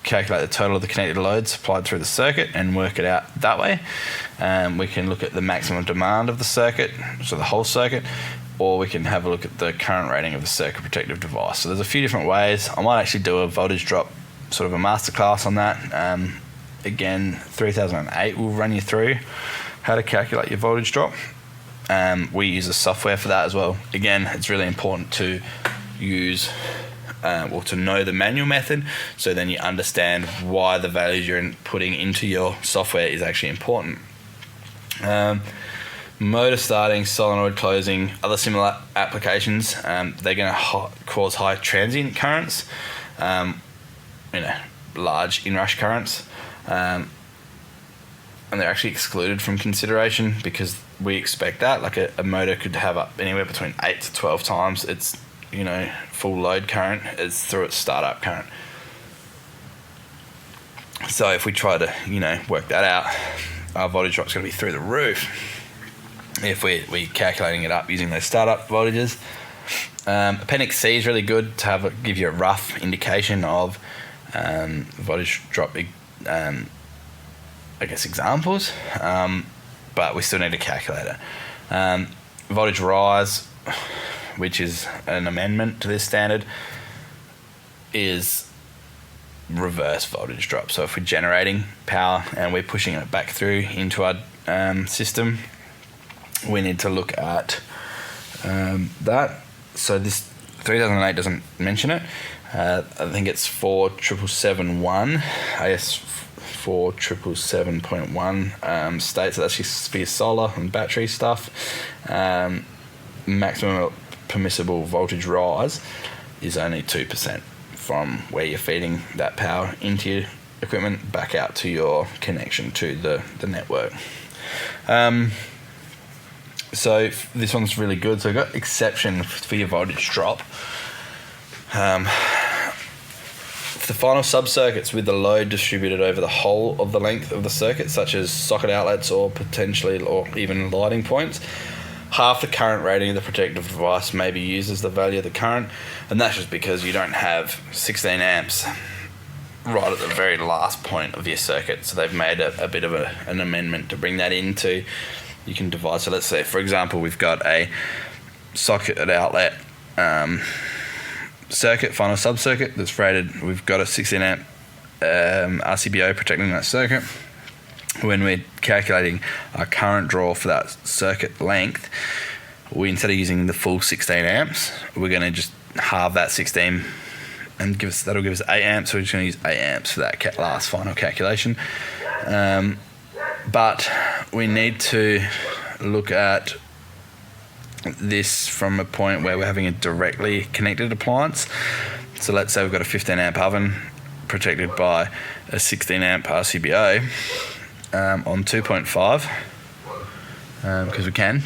calculate the total of the connected load supplied through the circuit and work it out that way. We can look at the maximum demand of the circuit, so the whole circuit, or we can have a look at the current rating of the circuit protective device. So there's a few different ways. I might actually do a voltage drop, sort of a masterclass on that. Again, 3008 will run you through how to calculate your voltage drop. We use the software for that as well. Again, it's really important to use to know the manual method, so then you understand why the values you're putting into your software is actually important. Motor starting, solenoid closing, other similar applications, they're going to cause high transient currents, large inrush currents, and they're actually excluded from consideration because we expect that. Like a motor could have up anywhere between 8 to 12 times its full load current is through its startup current. So if we try to work that out, our voltage drop's going to be through the roof if we're calculating it up using those startup voltages. Appendix C is really good to give you a rough indication of voltage drop examples, but we still need to calculate it. Voltage rise, which is an amendment to this standard, is reverse voltage drop. So if we're generating power and we're pushing it back through into our system, we need to look at that. So this 3008 doesn't mention it. I think it's 47771, AS 47771 states that that's just for your solar and battery stuff. Maximum permissible voltage rise is only 2% from where you're feeding that power into your equipment back out to your connection to the network. So this one's really good. So I've got exception for your voltage drop. The final sub-circuits with the load distributed over the whole of the length of the circuit, such as socket outlets or even lighting points, half the current rating of the protective device may be used as the value of the current, and that's just because you don't have 16 amps right at the very last point of your circuit. So they've made a bit of an amendment to bring that into. You can divide. So let's say, for example, we've got a socket outlet circuit, final sub-circuit that's rated. We've got a 16 amp RCBO protecting that circuit. When we're calculating our current draw for that circuit length, we, instead of using the full 16 amps, we're going to just halve that 16 and that'll give us 8 amps. So we're just going to use 8 amps for that last final calculation. But we need to look at this from a point where we're having a directly connected appliance. So let's say we've got a 15 amp oven protected by a 16 amp RCBO on 2.5, because we can't.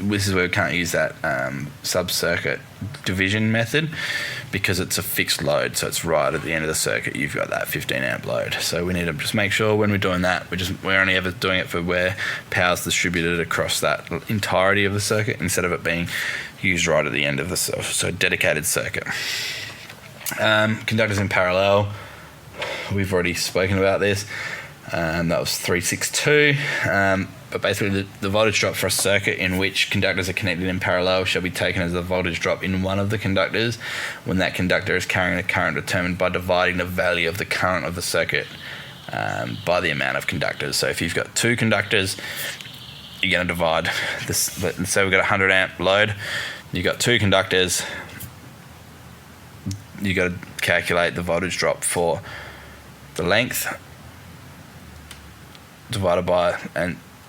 This is where we can't use that sub-circuit division method, because it's a fixed load, so it's right at the end of the circuit you've got that 15 amp load. So we need to just make sure when we're doing that, we're only ever doing it for where power's distributed across that entirety of the circuit, instead of it being used right at the end of the dedicated circuit. Conductors in parallel, we've already spoken about this. That was 362. But basically the voltage drop for a circuit in which conductors are connected in parallel shall be taken as the voltage drop in one of the conductors when that conductor is carrying a current determined by dividing the value of the current of the circuit by the amount of conductors. So if you've got 2 conductors, you're going to divide this. Let's say we've got a 100 amp load. You've got 2 conductors. You've got to calculate the voltage drop for the length divided by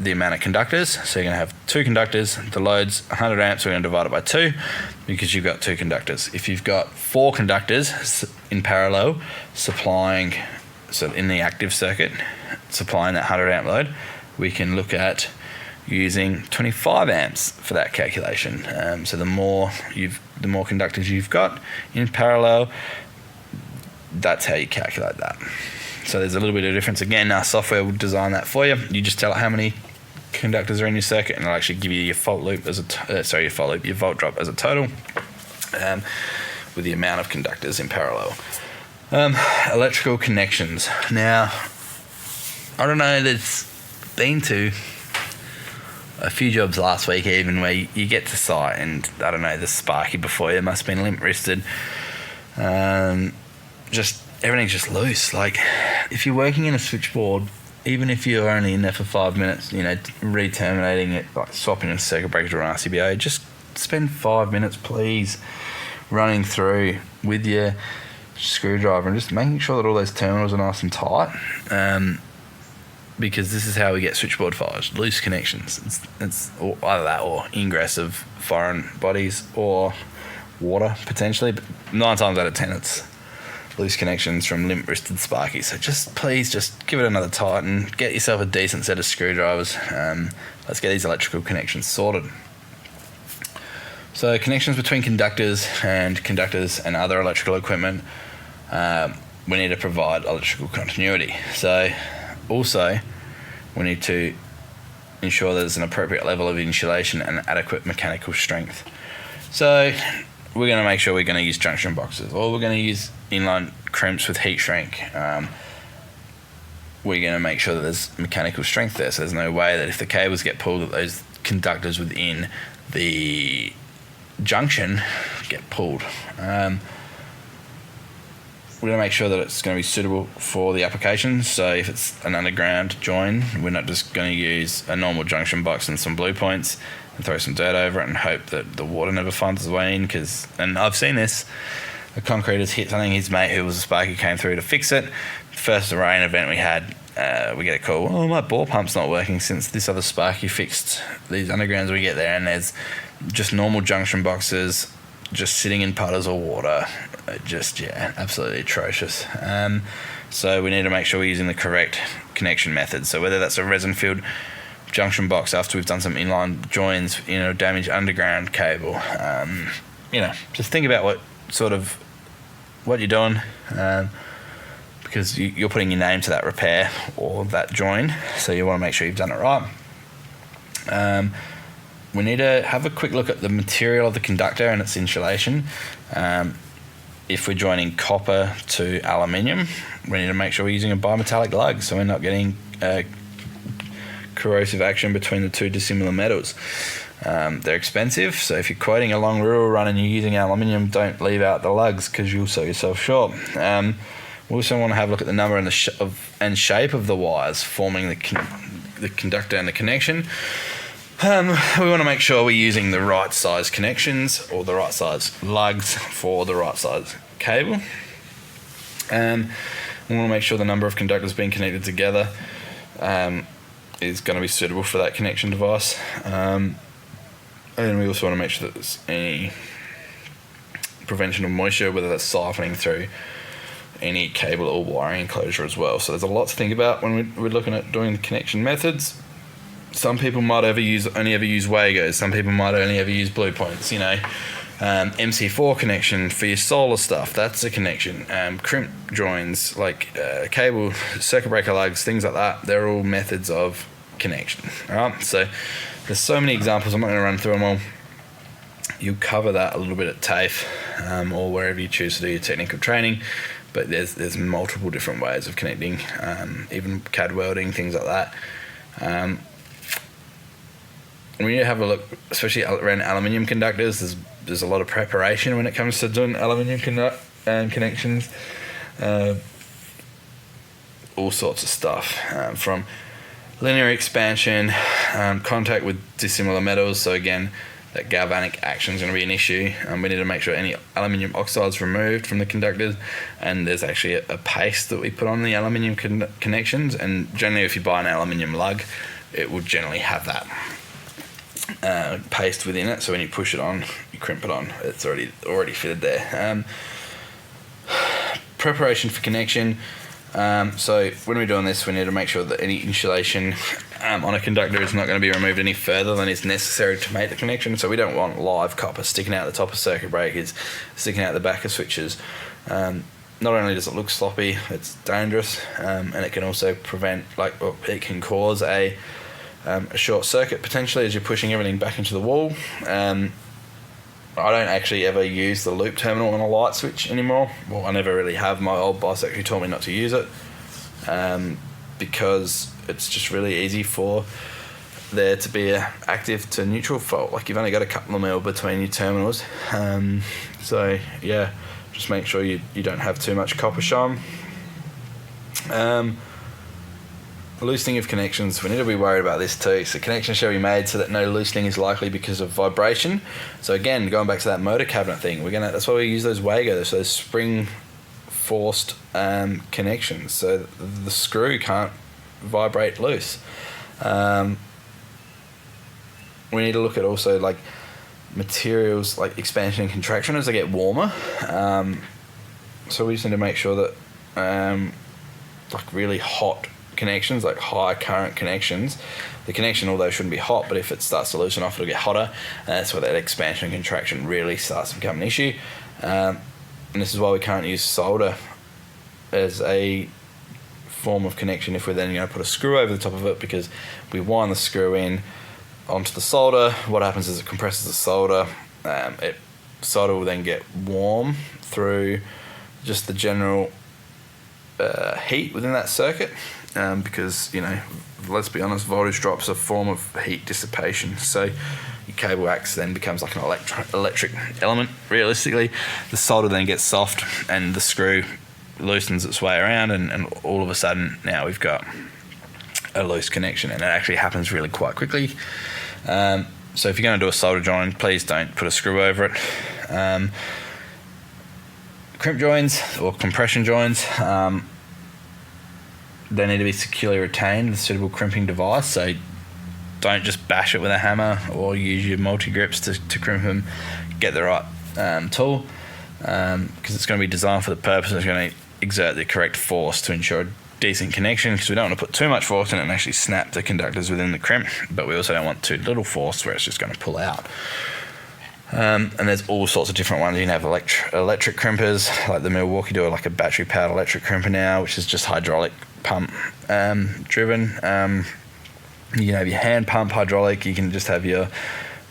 the amount of conductors. So you're going to have 2 conductors, the load's 100 amps, we're going to divide it by 2 because you've got 2 conductors. If you've got 4 conductors in parallel supplying, so in the active circuit, supplying that 100 amp load, we can look at using 25 amps for that calculation. So the more conductors you've got in parallel, that's how you calculate that. So there's a little bit of difference. Again, our software will design that for you. You just tell it how many conductors are in your circuit, and it'll actually give you your fault loop as your volt drop as a total, with the amount of conductors in parallel. Electrical connections. Now, I don't know, there's been to a few jobs last week even where you get to site and, I don't know, the sparky before you must have been limp-wristed. Just everything's just loose. Like, if you're working in a switchboard, even if you're only in there for 5 minutes, re-terminating it, like swapping a circuit breaker to an RCBA, just spend 5 minutes, please, running through with your screwdriver and just making sure that all those terminals are nice and tight. Because this is how we get switchboard fires, loose connections. It's either that or ingress of foreign bodies or water, potentially. But 9 times out of 10, it's loose connections from limp-wristed sparkies. So please give it another tighten. Get yourself a decent set of screwdrivers. Let's get these electrical connections sorted. So connections between conductors and other electrical equipment, we need to provide electrical continuity. So also, we need to ensure there's an appropriate level of insulation and adequate mechanical strength. So we're going to make sure we're going to use junction boxes, or we're going to use inline crimps with heat shrink. We're going to make sure that there's mechanical strength there, so there's no way that if the cables get pulled, that those conductors within the junction get pulled. We're going to make sure that it's going to be suitable for the application. So if it's an underground join, we're not just going to use a normal junction box and some blue points and throw some dirt over it and hope that the water never finds its way in. And I've seen this, a concreter's hit something, his mate who was a sparky came through to fix it. First rain event we had, we get a call, my bore pump's not working since this other sparky fixed these undergrounds we get there, and there's just normal junction boxes just sitting in puddles of water. Absolutely atrocious. So we need to make sure we're using the correct connection method. So whether that's a resin-filled junction box after we've done some inline joins, damaged underground cable, just think about what you're doing, because you're putting your name to that repair or that join, so you want to make sure you've done it right. We need to have a quick look at the material of the conductor and its insulation. If we're joining copper to aluminium, we need to make sure we're using a bimetallic lug so we're not getting corrosive action between the two dissimilar metals. They're expensive, so if you're quoting a long rural run and you're using aluminium, don't leave out the lugs because you'll sell yourself short. We also want to have a look at the number and and shape of the wires forming the conductor and the connection. We want to make sure we're using the right size connections or the right size lugs for the right size cable. We want to make sure the number of conductors being connected together is going to be suitable for that connection device. And we also want to make sure that there's any prevention of moisture, whether that's siphoning through any cable or wiring enclosure as well. So there's a lot to think about when we're looking at doing the connection methods. Some people might only ever use Wagos. Some people might only ever use blue points. MC4 connection for your solar stuff, that's a connection. Crimp joins, like cable, circuit breaker lugs, things like that, they're all methods of connection. Alright, so there's so many examples, I'm not going to run through them all. You'll cover that a little bit at TAFE or wherever you choose to do your technical training, but there's multiple different ways of connecting, even CAD welding, things like that. When you have a look, especially around aluminium conductors, there's a lot of preparation when it comes to doing aluminium connections. All sorts of stuff, from linear expansion, contact with dissimilar metals. So again, that galvanic action is going to be an issue. We need to make sure any aluminium oxide is removed from the conductors, and there's actually a paste that we put on the aluminium connections. And generally, if you buy an aluminium lug, it will generally have that paste within it, so when you push it on, you crimp it on, it's already fitted there. Preparation for connection. So when we're doing this, we need to make sure that any insulation on a conductor is not going to be removed any further than is necessary to make the connection. So we don't want live copper sticking out the top of circuit breakers, sticking out the back of switches. Not only does it look sloppy, it's dangerous, and it can also prevent, it can cause a short circuit potentially as you're pushing everything back into the wall. I don't actually ever use the loop terminal on a light switch anymore. Well, I never really have. My old boss actually told me not to use it, because it's just really easy for there to be a active to neutral fault. Like, you've only got a couple of mil between your terminals. So yeah, just make sure you don't have too much copper shine. Loosening of connections, we need to be worried about this too. So connections shall be made so that no loosening is likely because of vibration. So again, going back to that motor cabinet thing, that's why we use those Wago, those spring forced connections, so the screw can't vibrate loose. We need to look at also like materials like expansion and contraction as they get warmer. So we just need to make sure that like really hot connections, like high current connections, the connection, although shouldn't be hot, but if it starts to loosen off, it'll get hotter, and that's where that expansion and contraction really starts to become an issue. And this is why we can't use solder as a form of connection if we're then going to put a screw over the top of it, because we wind the screw in onto the solder. What happens is it compresses the solder. Solder will then get warm through just the general heat within that circuit, because, let's be honest, voltage drops are a form of heat dissipation. So your cable axe then becomes like an electric element. Realistically, the solder then gets soft and the screw loosens its way around, and all of a sudden now we've got a loose connection, and it actually happens really quite quickly. So if you're going to do a solder joint, please don't put a screw over it. Crimp joins or compression joins, they need to be securely retained with a suitable crimping device. So don't just bash it with a hammer or use your multi-grips to crimp them. Get the right tool, because it's going to be designed for the purpose, and it's going to exert the correct force to ensure a decent connection, because we don't want to put too much force in it and actually snap the conductors within the crimp, but we also don't want too little force where it's just going to pull out. And there's all sorts of different ones. You can have electric crimpers, like the Milwaukee do like a battery powered electric crimper now, which is just hydraulic pump driven. You can have your hand pump hydraulic. You can just have your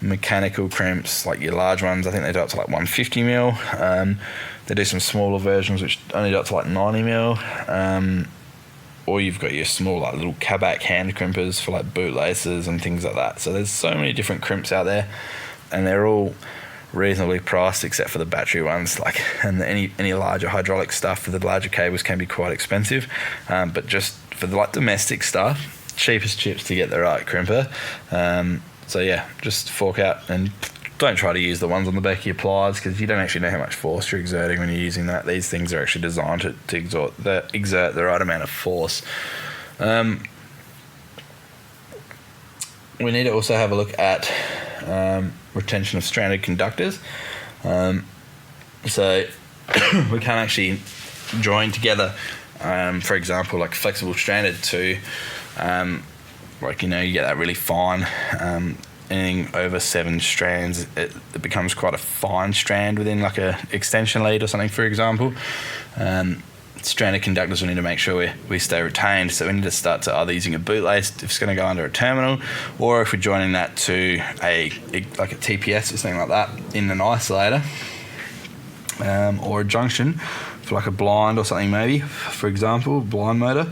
mechanical crimps, like your large ones. I think they do up to like 150 mil. They do some smaller versions which only do up to like 90 mil. Or you've got your small like little Kabak hand crimpers for like bootlaces and things like that. So there's so many different crimps out there, and they're all reasonably priced except for the battery ones. And any larger hydraulic stuff for the larger cables can be quite expensive. But just for the domestic stuff, cheapest chips to get the right crimper. So yeah, just fork out and don't try to use the ones on the back of your pliers, because you don't actually know how much force you're exerting when you're using that. These things are actually designed to exert the right amount of force. We need to also have a look at retention of stranded conductors. So we can't actually join together, for example, like flexible stranded to, you get that really fine, anything over 7 strands, it becomes quite a fine strand within like a extension lead or something, for example. Stranded conductors, we need to make sure we stay retained, so we need to start to either using a bootlace if it's going to go under a terminal, or if we're joining that to a TPS or something like that in an isolator, or a junction for like a blind or something, maybe, for example, blind motor.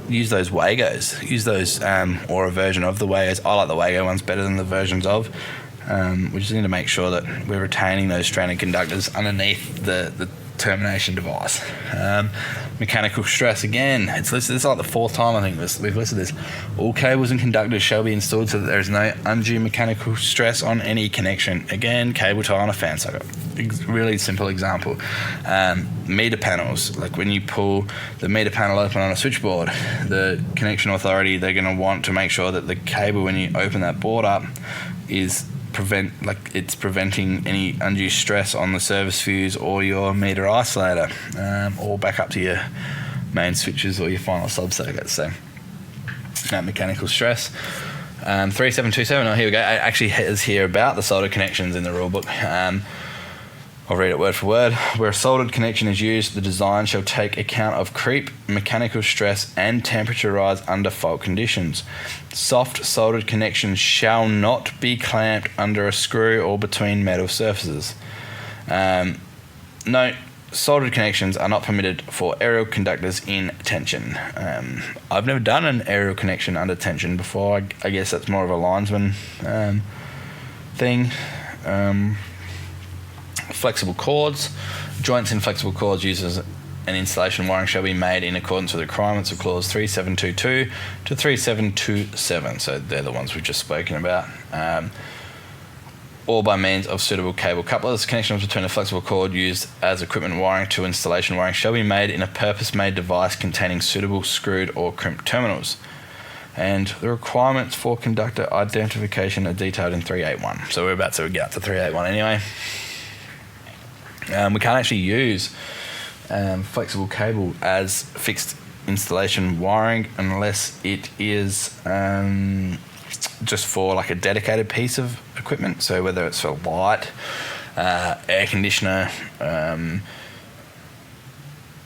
Use those Wagos, or a version of the Wagos. I like the Wago ones better than the versions of. We just need to make sure that we're retaining those stranded conductors underneath the termination device. Mechanical stress, again, it's listed. It's like the 4th time I think we've listed this. All cables and conductors shall be installed so that there is no undue mechanical stress on any connection. Again, cable tie on a fan socket. Really simple example. Meter panels, like when you pull the meter panel open on a switchboard, the connection authority, they're going to want to make sure that the cable, when you open that board up, is it's preventing any undue stress on the service fuse or your meter isolator, or back up to your main switches or your final sub circuits. So Definite mechanical stress. 3727, oh, here we go. It actually has here about the solder connections in the rule book. I'll read it word for word. Where a soldered connection is used, the design shall take account of creep, mechanical stress, and temperature rise under fault conditions. Soft soldered connections shall not be clamped under a screw or between metal surfaces. Note, soldered connections are not permitted for aerial conductors in tension. I've never done an aerial connection under tension before. I guess that's more of a linesman thing. Flexible cords. Joints in flexible cords used as an installation wiring shall be made in accordance with the requirements of clause 3722 to 3727. So they're the ones we've just spoken about. Or by means of suitable cable couplers. Connections between a flexible cord used as equipment wiring to installation wiring shall be made in a purpose-made device containing suitable screwed or crimped terminals. And the requirements for conductor identification are detailed in 381. So we're about to get up to 381 anyway. We can't actually use flexible cable as fixed installation wiring unless it is just for like a dedicated piece of equipment. So whether it's for light, air conditioner,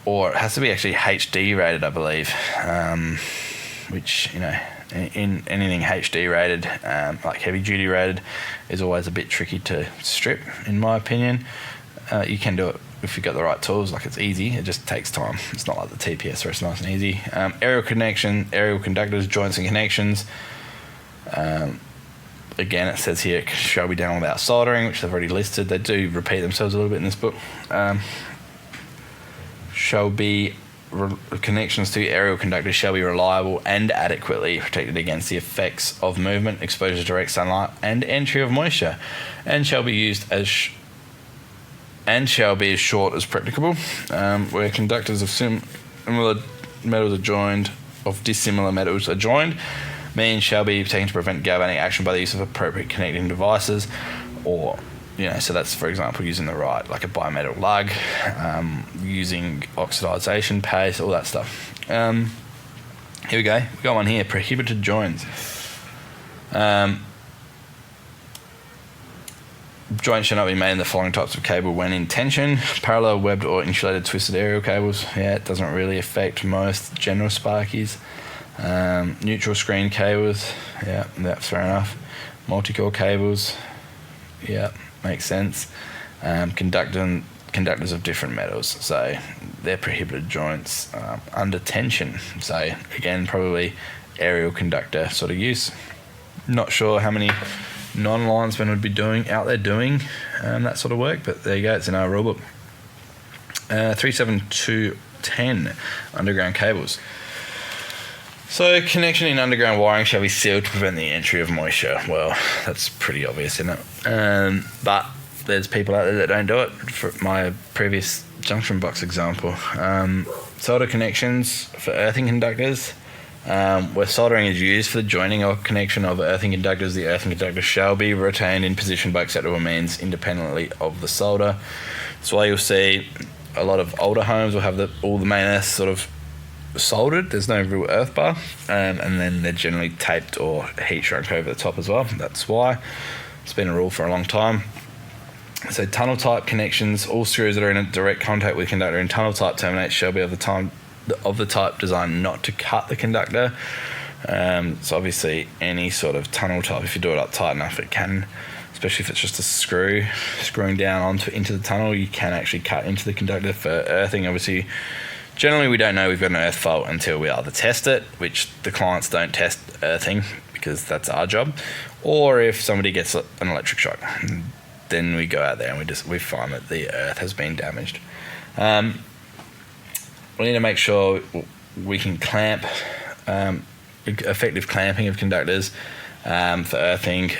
or it has to be actually HD rated, I believe, which, you know, in anything HD rated, like heavy duty rated, is always a bit tricky to strip, in my opinion. You can do it if you've got the right tools. Like, it's easy, it just takes time. It's not like the TPS where it's nice and easy. Aerial conductors, joints and connections. Again, it says here, shall be done without soldering, which they've already listed. They do repeat themselves a little bit in this book. Connections to aerial conductors shall be reliable and adequately protected against the effects of movement, exposure to direct sunlight, and entry of moisture, and shall be used as short as practicable. Where conductors of similar metals are joined, of dissimilar metals are joined, means shall be taken to prevent galvanic action by the use of appropriate connecting devices, or, you know, so that's, for example, using the right, like a bimetal lug, using oxidization paste, all that stuff. Here we go. We got one here, prohibited joins. Joints shall not be made in the following types of cable when in tension: parallel, webbed, or insulated twisted aerial cables. Yeah, it doesn't really affect most general sparkies. Neutral screen cables. Yeah, that's fair enough. Multi-core cables. Yeah, makes sense. Conductors of different metals. So they're prohibited joints under tension. So again, probably aerial conductor sort of use. Not sure how many non-linesmen would be out there doing that sort of work, but there you go, it's in our rulebook. 37210, underground cables. So connection in underground wiring shall be sealed to prevent the entry of moisture. Well, that's pretty obvious, isn't it? But there's people out there that don't do it. For my previous junction box example, solder connections for earthing conductors. Where soldering is used for the joining or connection of earthing conductors, the earthing conductor shall be retained in position by acceptable means independently of the solder. That's why you'll see a lot of older homes will have all the main earths sort of soldered. There's no real earth bar, and then they're generally taped or heat shrunk over the top as well. That's why. It's been a rule for a long time. So tunnel type connections, all screws that are in a direct contact with conductor in tunnel type terminates shall be of the type designed not to cut the conductor. So obviously any sort of tunnel type, if you do it up tight enough, it can, especially if it's just a screwing down into the tunnel, you can actually cut into the conductor. For earthing, obviously, generally we don't know we've got an earth fault until we either test it, which the clients don't test earthing because that's our job, or if somebody gets an electric shock, then we go out there and we find that the earth has been damaged. We need to make sure we can clamp, effective clamping of conductors for earthing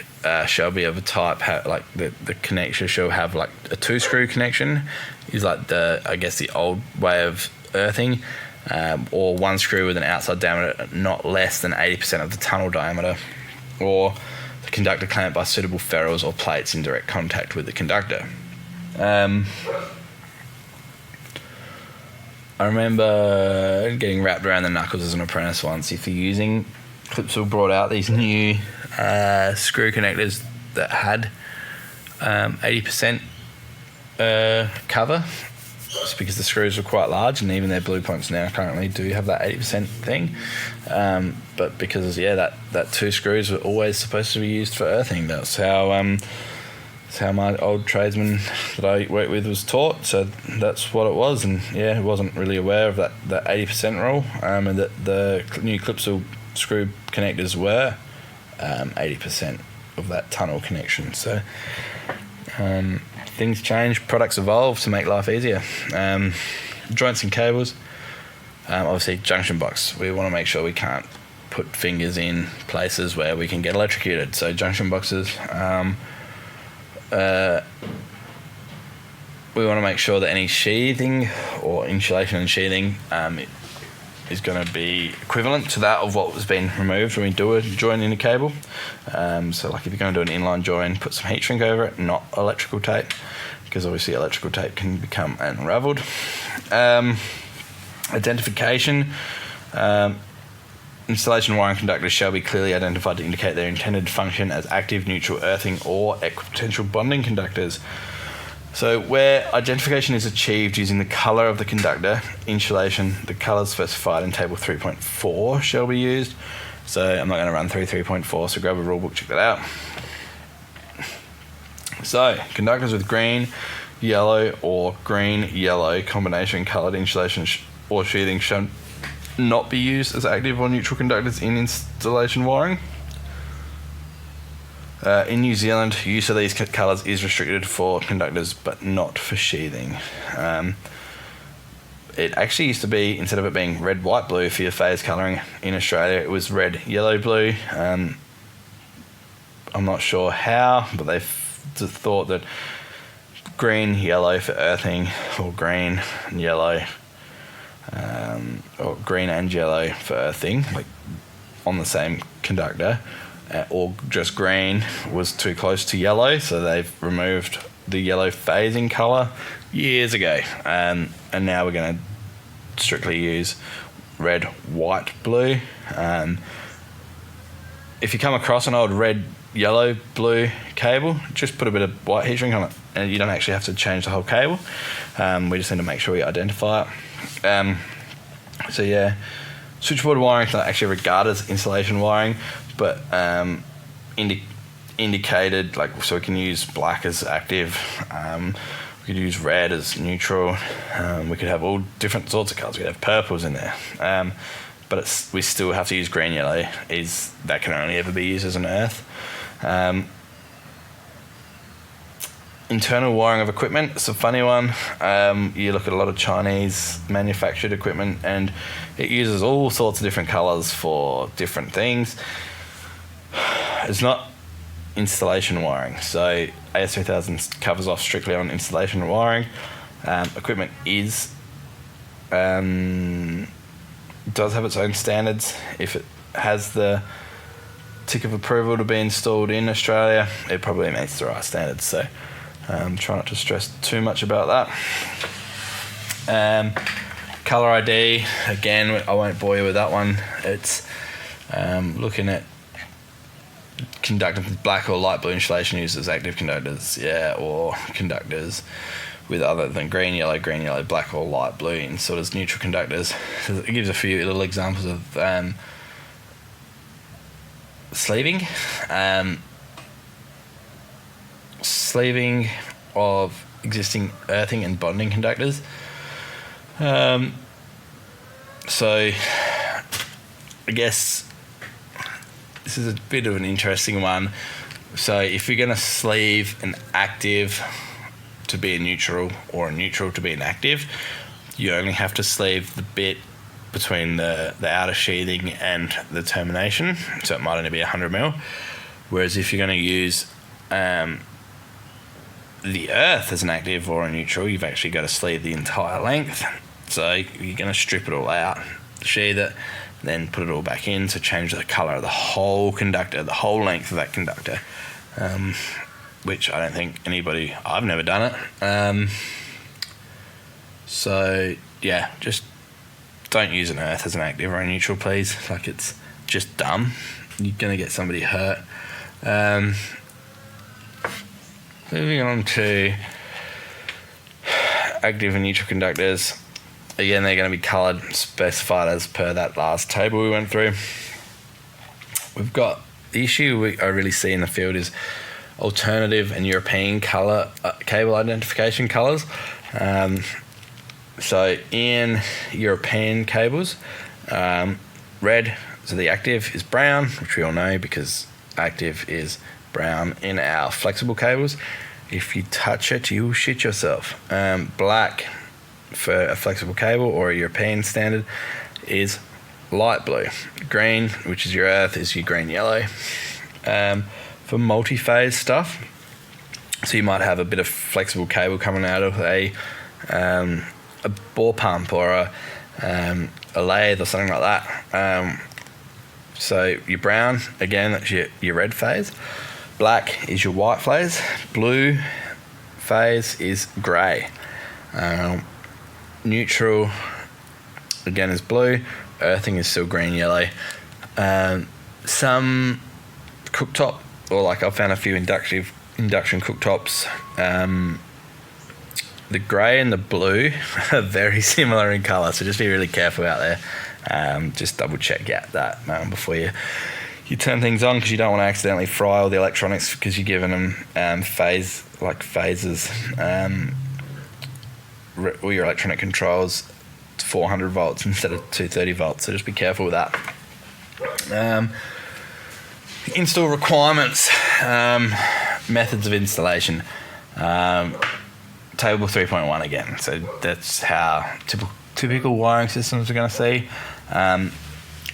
shall be of a type, like the connector shall have like a 2-screw connection, is like the old way of earthing, or 1 screw with an outside diameter not less than 80% of the tunnel diameter, or the conductor clamped by suitable ferrules or plates in direct contact with the conductor. I remember getting wrapped around the knuckles as an apprentice once. If you're using Clipsal brought out these new screw connectors that had 80% cover. It's because the screws were quite large, and even their blue points now currently do have that 80% thing. But because that 2 screws were always supposed to be used for earthing. That's how my old tradesman that I worked with was taught. So that's what it was, and I wasn't really aware of that 80% rule. And that the new Clipsal screw connectors were 80% of that tunnel connection. So things change, products evolve to make life easier. Joints and cables, obviously junction box. We want to make sure we can't put fingers in places where we can get electrocuted. So junction boxes. We want to make sure that any sheathing or insulation and sheathing is going to be equivalent to that of what was being removed when we do a join in a cable. So like if you're going to do an inline join, put some heat shrink over it, not electrical tape, because obviously electrical tape can become unravelled. Identification. Installation wiring conductors shall be clearly identified to indicate their intended function as active, neutral, earthing, or equipotential bonding conductors. So where identification is achieved using the colour of the conductor, insulation, the colours specified in table 3.4 shall be used. So I'm not going to run through 3.4, so grab a rule book, check that out. So conductors with green, yellow, or green-yellow combination coloured insulation or sheathing shall not be used as active or neutral conductors in installation wiring. In New Zealand, use of these colours is restricted for conductors but not for sheathing. It actually used to be, instead of it being red, white, blue for your phase colouring in Australia, it was red, yellow, blue. I'm not sure how, but they thought that green, yellow for earthing, or green and yellow, or green and yellow for earthing, like on the same conductor, or just green was too close to yellow, so they've removed the yellow phasing colour years ago, and now we're going to strictly use red, white, blue. If you come across an old red, yellow, blue cable, just put a bit of white heat shrink on it, and you don't actually have to change the whole cable. We just need to make sure we identify it. Switchboard wiring is not actually regarded as insulation wiring, but indicated, like, so we can use black as active, we could use red as neutral, we could have all different sorts of colours, we could have purples in there, but we still have to use green, yellow, that can only ever be used as an earth. Internal wiring of equipment, it's a funny one. You look at a lot of Chinese manufactured equipment and it uses all sorts of different colours for different things. It's not installation wiring, so AS3000 covers off strictly on installation wiring. Equipment does have its own standards. If it has the tick of approval to be installed in Australia, it probably meets the right standards, so try not to stress too much about that. Colour ID, again, I won't bore you with that one. It's looking at conductors with black or light blue insulation used as active conductors, or conductors with other than green, yellow, black or light blue installed as neutral conductors. So it gives a few little examples of sleeving. Sleeving of existing earthing and bonding conductors. So I guess this is a bit of an interesting one. So if you're going to sleeve an active to be a neutral or a neutral to be an active, you only have to sleeve the bit between the outer sheathing and the termination, so it might only be 100mm. Whereas if you're going to use the earth as an active or a neutral, you've actually got to sleeve the entire length. So you're going to strip it all out, sheathe it, then put it all back in to change the colour of the whole conductor, the whole length of that conductor, which I don't think I've never done it. So yeah, just don't use an earth as an active or a neutral, please. Like, it's just dumb. You're going to get somebody hurt. Moving on to active and neutral conductors. Again, they're going to be coloured, specified as per that last table we went through. We've got the issue I really see in the field is alternative and European colour cable identification colours. So in European cables, red, so the active is brown, which we all know because active is brown in our flexible cables. If you touch it, you will shit yourself. Black for a flexible cable or a European standard is light blue. Green, which is your earth, is your green-yellow. For multi-phase stuff, so you might have a bit of flexible cable coming out of a bore pump or a lathe or something like that. So your brown, again, that's your red phase. Black is your white phase. Blue phase is grey. Neutral, again, is blue. Earthing is still green-yellow. Some cooktop, or like I've found a few induction cooktops, the grey and the blue are very similar in colour, so just be really careful out there. Just double check out that before you turn things on, because you don't want to accidentally fry all the electronics because you're giving them phases. All your electronic controls 400 volts instead of 230 volts, so just be careful with that. Install requirements, methods of installation. Table 3.1 again, so that's how typical wiring systems are going to see.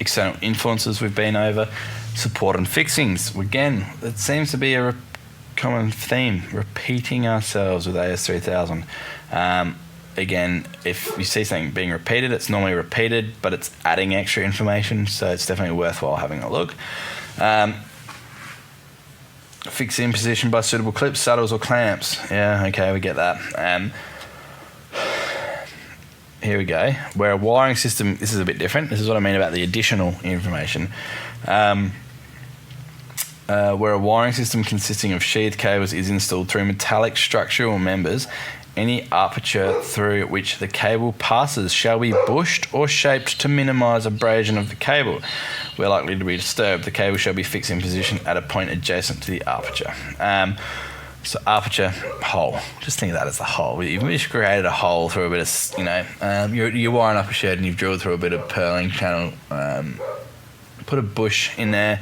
External influences we've been over. Support and fixings, again, it seems to be a common theme, repeating ourselves with AS3000. Again, if you see something being repeated, it's normally repeated, but it's adding extra information, so it's definitely worthwhile having a look. Fix in position by suitable clips, saddles or clamps. Yeah, okay, we get that. Here we go. Where a wiring system, this is a bit different. This is what I mean about the additional information. Where a wiring system consisting of sheathed cables is installed through metallic structural members, any aperture through which the cable passes shall be bushed or shaped to minimise abrasion of the cable. Where likely to be disturbed, the cable shall be fixed in position at a point adjacent to the aperture. So aperture, hole. Just think of that as a hole. You've just created a hole through a bit of, you're wiring up a shed and you've drilled through a bit of purling channel, put a bush in there,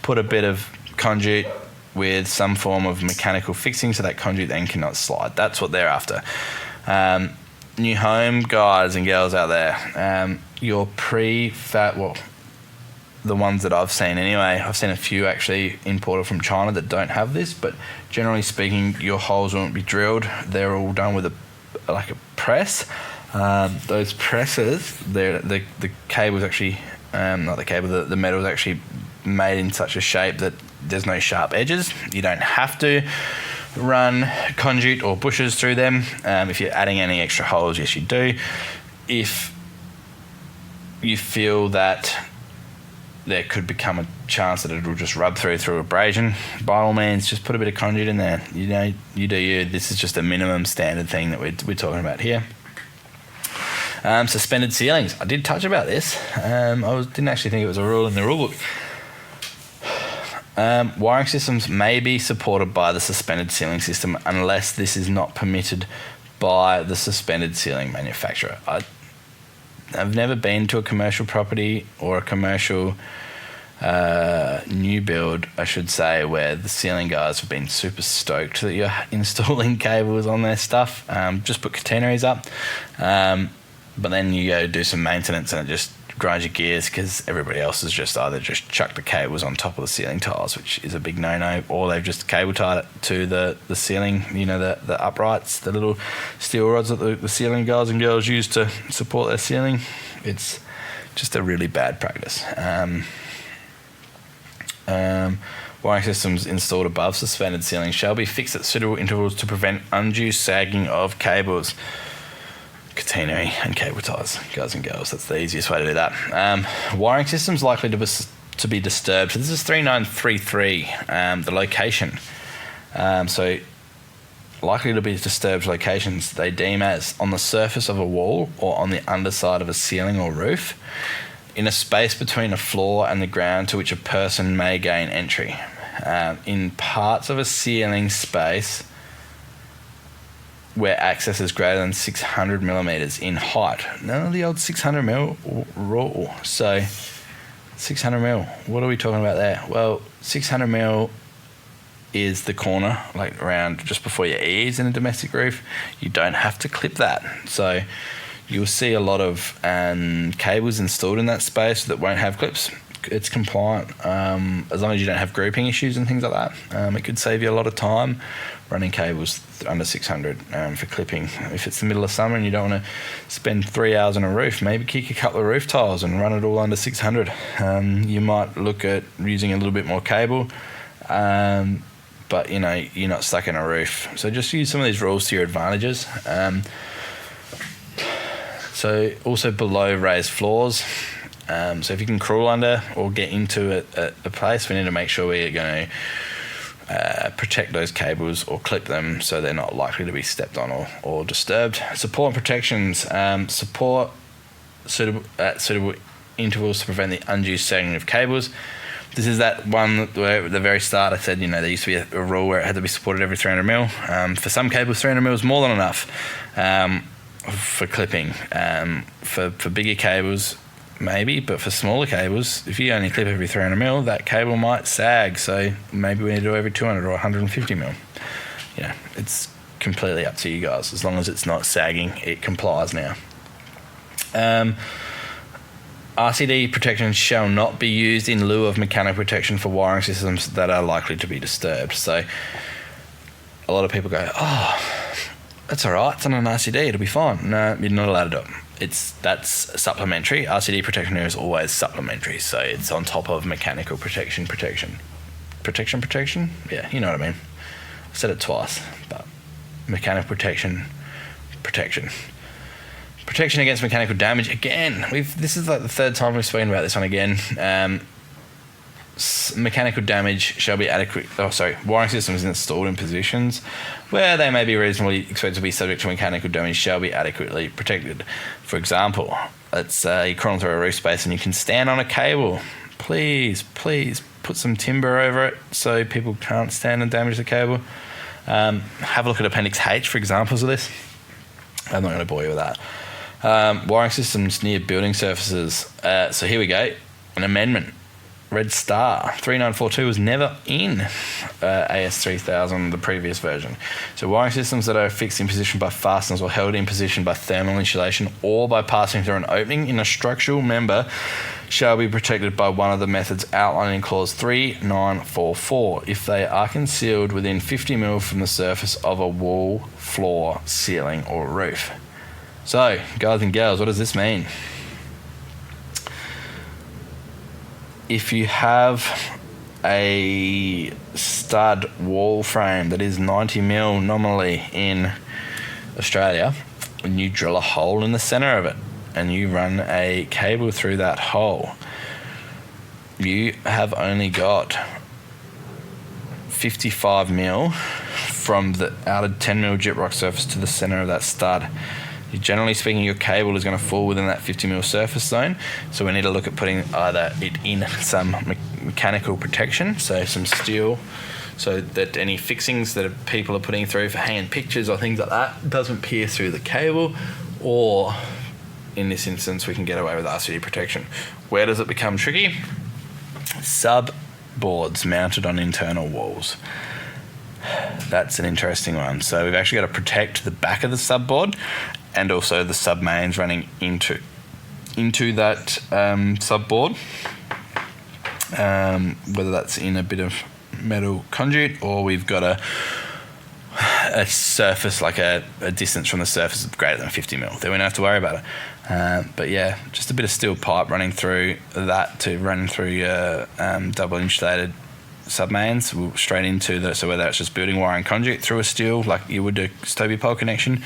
put a bit of conduit with some form of mechanical fixing so that conduit then cannot slide. That's what they're after. New home guys and girls out there, your the ones that I've seen anyway, I've seen a few actually imported from China that don't have this, but generally speaking, your holes won't be drilled. They're all done with a press. Those presses, the cable's actually, not the cable, the metal's actually made in such a shape that there's no sharp edges. You don't have to run conduit or bushes through them. If you're adding any extra holes, yes you do. If you feel that there could become a chance that it'll just rub through abrasion, by all means just put a bit of conduit in there. You do you. This is just a minimum standard thing that we're talking about here. Suspended ceilings, I did touch about this. Didn't actually think it was a rule in the rule book. Wiring systems may be supported by the suspended ceiling system unless this is not permitted by the suspended ceiling manufacturer. I've never been to a commercial property or a commercial new build, I should say, where the ceiling guys have been super stoked that you're installing cables on their stuff. Just put catenaries up, but then you go do some maintenance and it just grinds your gears because everybody else has just either just chucked the cables on top of the ceiling tiles, which is a big no-no, or they've just cable tied it to the ceiling, the uprights, the little steel rods that the ceiling guys and girls use to support their ceiling. It's just a really bad practice. Wiring systems installed above suspended ceilings shall be fixed at suitable intervals to prevent undue sagging of cables. Catenary and cable ties, guys and girls. That's the easiest way to do that. Wiring systems likely to to be disturbed. So this is 3933, the location. So likely to be disturbed locations they deem as on the surface of a wall or on the underside of a ceiling or roof, in a space between a floor and the ground to which a person may gain entry, in parts of a ceiling space where access is greater than 600 millimetres in height. None of the old 600 mil rule. So 600 mil, what are we talking about there? Well, 600 mil is the corner, like around just before your eaves in a domestic roof. You don't have to clip that. So you'll see a lot of cables installed in that space that won't have clips. It's compliant, as long as you don't have grouping issues and things like that. It could save you a lot of time running cables under 600 for clipping. If it's the middle of summer and you don't want to spend 3 hours on a roof, maybe kick a couple of roof tiles and run it all under 600. You might look at using a little bit more cable, but you're not stuck in a roof. So just use some of these rules to your advantages. So also below raised floors. So if you can crawl under or get into a place, we need to make sure we're going to protect those cables or clip them so they're not likely to be stepped on or disturbed. Support and protections. Support at suitable intervals to prevent the undue sagging of cables. This is that one where at the very start I said, there used to be a rule where it had to be supported every 300 mil. For some cables, 300 mil is more than enough for clipping. For bigger cables, maybe, but for smaller cables, if you only clip every 300 mil, that cable might sag. So maybe we need to do every 200 or 150 mil. It's completely up to you guys. As long as it's not sagging, it complies now. RCD protection shall not be used in lieu of mechanical protection for wiring systems that are likely to be disturbed. So a lot of people go, that's all right, it's on an RCD, it'll be fine. No, you're not allowed to do it. That's supplementary. RCD protection is always supplementary, so it's on top of mechanical protection. Yeah, you know what I mean. I said it twice, but mechanical protection. Protection against mechanical damage. Again, this is like the third time we've spoken about this one again. Mechanical damage shall be adequate. Wiring systems installed in positions where they may be reasonably expected to be subject to mechanical damage shall be adequately protected. For example, let's say you're crawling through a roof space and you can stand on a cable. Please put some timber over it so people can't stand and damage the cable. Have a look at Appendix H for examples of this. I'm not going to bore you with that. Wiring systems near building surfaces. So here we go. An amendment. Red star. 3942 was never in AS3000, the previous version. So wiring systems that are fixed in position by fasteners or held in position by thermal insulation or by passing through an opening in a structural member shall be protected by one of the methods outlined in clause 3944 if they are concealed within 50 mil from the surface of a wall, floor, ceiling or roof. So, guys and girls, what does this mean? If you have a stud wall frame that is 90 mil nominally in Australia, and you drill a hole in the centre of it and you run a cable through that hole, you have only got 55 mil from the outer 10 mil gyprock surface to the centre of that stud. Generally speaking, your cable is going to fall within that 50 mil surface zone, so we need to look at putting either it in some mechanical protection, so some steel, so that any fixings that people are putting through for hanging pictures or things like that doesn't pierce through the cable, or in this instance we can get away with RCD protection. Where does it become tricky? Sub boards mounted on internal walls. That's an interesting one. So we've actually got to protect the back of the subboard and also the sub mains running into that subboard, whether that's in a bit of metal conduit or we've got a surface, like a distance from the surface greater than 50 mil. Then we don't have to worry about it. But yeah, just a bit of steel pipe running through that to run through your double insulated submains straight into so whether it's just building wire and conduit through a steel like you would a Stobie pole connection,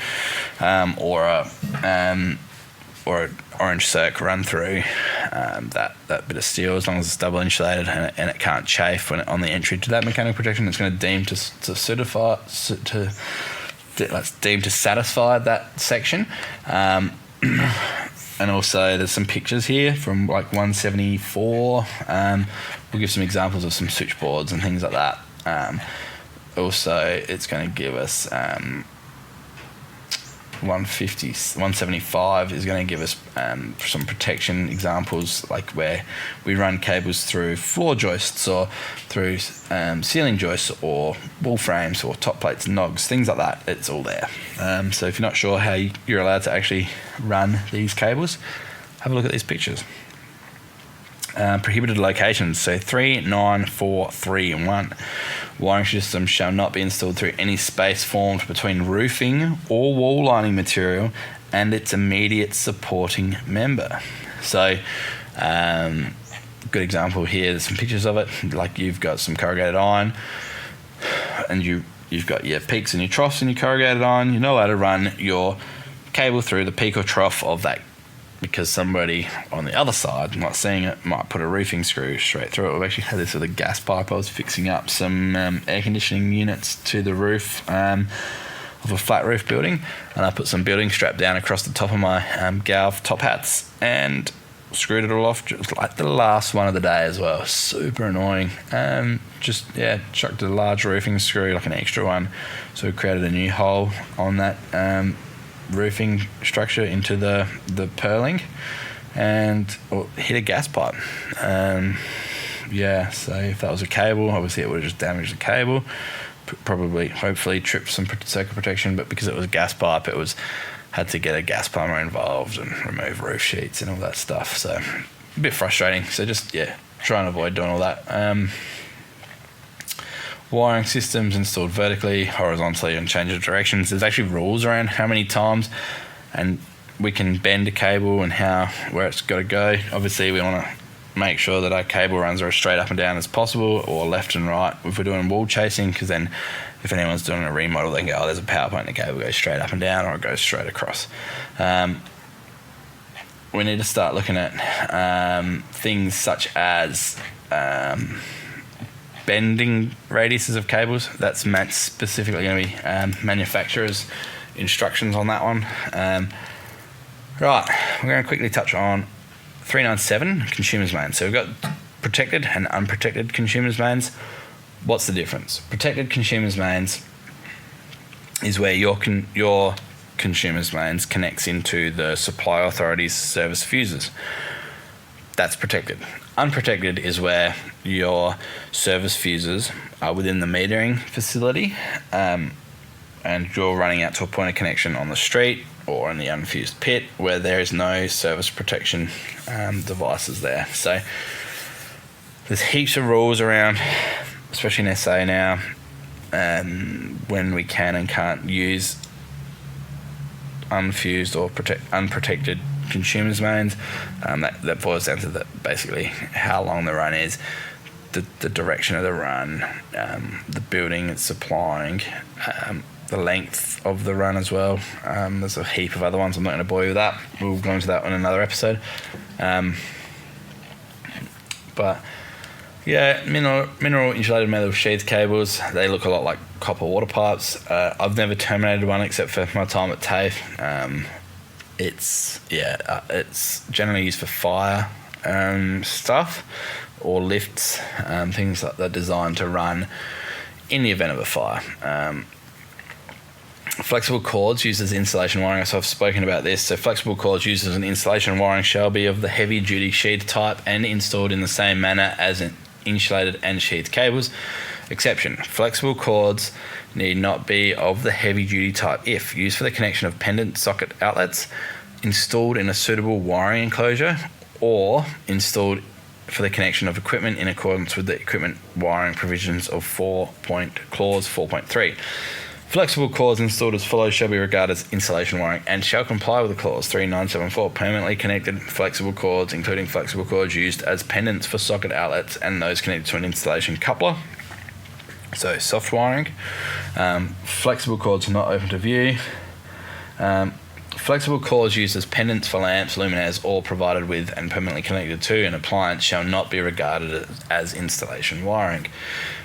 or a orange circ run through that bit of steel, as long as it's double insulated and it can't chafe when on the entry to that mechanical protection. It's going to deem to satisfy that section. And also there's some pictures here from like 174. We'll give some examples of some switchboards and things like that. Also, it's going to give us 175 is going to give us some protection examples, like where we run cables through floor joists or through ceiling joists or wall frames or top plates, nogs, things like that. It's all there. So if you're not sure how you're allowed to actually run these cables, have a look at these pictures. Prohibited locations, so 3, 9, 4, 3 and 1. Wiring systems shall not be installed through any space formed between roofing or wall lining material and its immediate supporting member. So good example here, there's some pictures of it, like you've got some corrugated iron and you've got your peaks and your troughs in your corrugated iron. You're not allowed to run your cable through the peak or trough of that, because somebody on the other side, not seeing it, might put a roofing screw straight through it. We've actually had this with a gas pipe. I was fixing up some air conditioning units to the roof of a flat roof building, and I put some building strap down across the top of my Galv top hats and screwed it all off just like the last one of the day as well. Super annoying. Chucked a large roofing screw, like an extra one, so we created a new hole on that roofing structure into the purling and hit a gas pipe. So if that was a cable, obviously it would have just damaged the cable, hopefully tripped some circuit protection, but because it was a gas pipe, had to get a gas plumber involved and remove roof sheets and all that stuff. So a bit frustrating. So just try and avoid doing all that. Wiring systems installed vertically, horizontally, and change of directions. There's actually rules around how many times and we can bend a cable and where it's got to go. Obviously, we want to make sure that our cable runs are as straight up and down as possible, or left and right if we're doing wall chasing, because then if anyone's doing a remodel, they can go, there's a power point, the cable goes straight up and down, or it goes straight across. We need to start looking at things such as bending radiuses of cables. That's specifically going to be manufacturer's instructions on that one. Right, we're going to quickly touch on 397 consumers mains. So we've got protected and unprotected consumers mains. What's the difference? Protected consumers mains is where your consumers mains connects into the supply authority's service fuses. That's protected. Unprotected is where your service fuses are within the metering facility, and you're running out to a point of connection on the street or in the unfused pit where there is no service protection devices there. So there's heaps of rules around, especially in SA now, when we can and can't use unfused or unprotected consumers mains. That boils down to basically how long the run is, the direction of the run, the building it's supplying, the length of the run as well. There's a heap of other ones. I'm not going to bore you with that. We'll go into that in another episode. Mineral insulated metal sheath cables, they look a lot like copper water pipes. I've never terminated one except for my time at TAFE. It's generally used for fire stuff or lifts, things like that, designed to run in the event of a fire. Flexible cords used as insulation wiring. So I've spoken about this. So flexible cords used as an insulation wiring shall be of the heavy duty sheath type and installed in the same manner as an insulated and sheathed cables. Exception: flexible cords need not be of the heavy duty type if used for the connection of pendant socket outlets, installed in a suitable wiring enclosure, or installed for the connection of equipment in accordance with the equipment wiring provisions of clause 4.3. Flexible cords installed as follows shall be regarded as insulation wiring and shall comply with the clause 3974. Permanently connected flexible cords, including flexible cords used as pendants for socket outlets and those connected to an installation coupler. So soft wiring. Flexible cords are not open to view. Flexible cords used as pendants for lamps, luminaires, or provided with and permanently connected to an appliance shall not be regarded as installation wiring.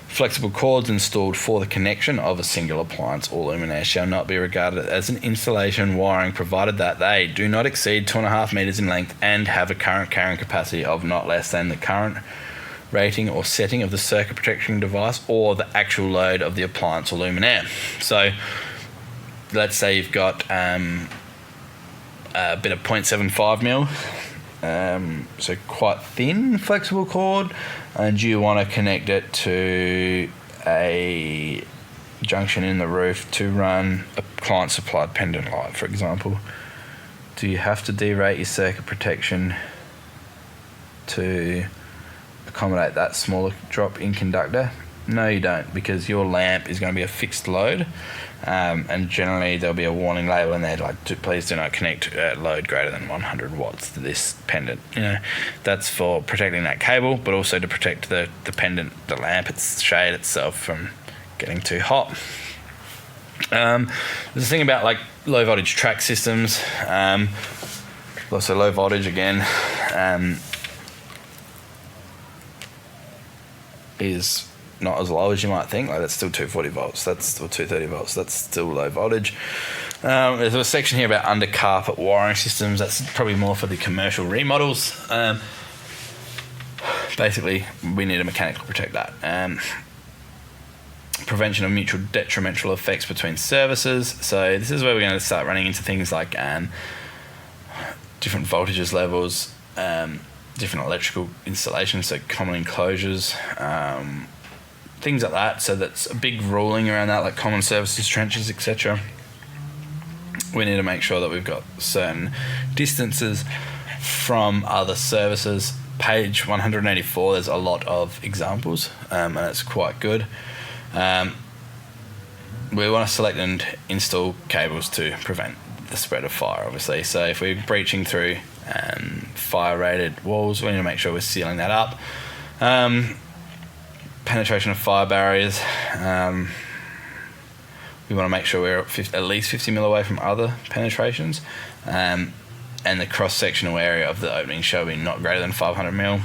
Flexible cords installed for the connection of a single appliance or luminaire shall not be regarded as an installation wiring, provided that they do not exceed 2.5 meters in length and have a current carrying capacity of not less than the current rating or setting of the circuit protection device or the actual load of the appliance or luminaire. So let's say you've got a bit of 0.75 mil, so quite thin flexible cord, and you want to connect it to a junction in the roof to run a client supplied pendant light, for example. Do you have to derate your circuit protection to accommodate that smaller drop in conductor? No, you don't, because your lamp is going to be a fixed load, and generally there'll be a warning label in there like, please do not connect load greater than 100 watts to this pendant. That's for protecting that cable, but also to protect the pendant, the lamp, its shade itself from getting too hot. There's a thing about like low voltage track systems, also low voltage again, is not as low as you might think. Like, that's still 240 volts, that's still 230 volts, that's still low voltage. There's a section here about under carpet wiring systems. That's probably more for the commercial remodels. Basically, we need to mechanically protect that. Prevention of mutual detrimental effects between services. So this is where we're going to start running into things like different voltages levels, different electrical installations, so common enclosures, things like that. So that's a big ruling around that, like common services, trenches, etc. We need to make sure that we've got certain distances from other services. Page 184, there's a lot of examples, and it's quite good. We want to select and install cables to prevent the spread of fire, obviously. So if we're breaching through fire-rated walls, we need to make sure we're sealing that up. Penetration of fire barriers. We want to make sure we're at least 50 mil away from other penetrations. And the cross-sectional area of the opening shall be not greater than 500 mil.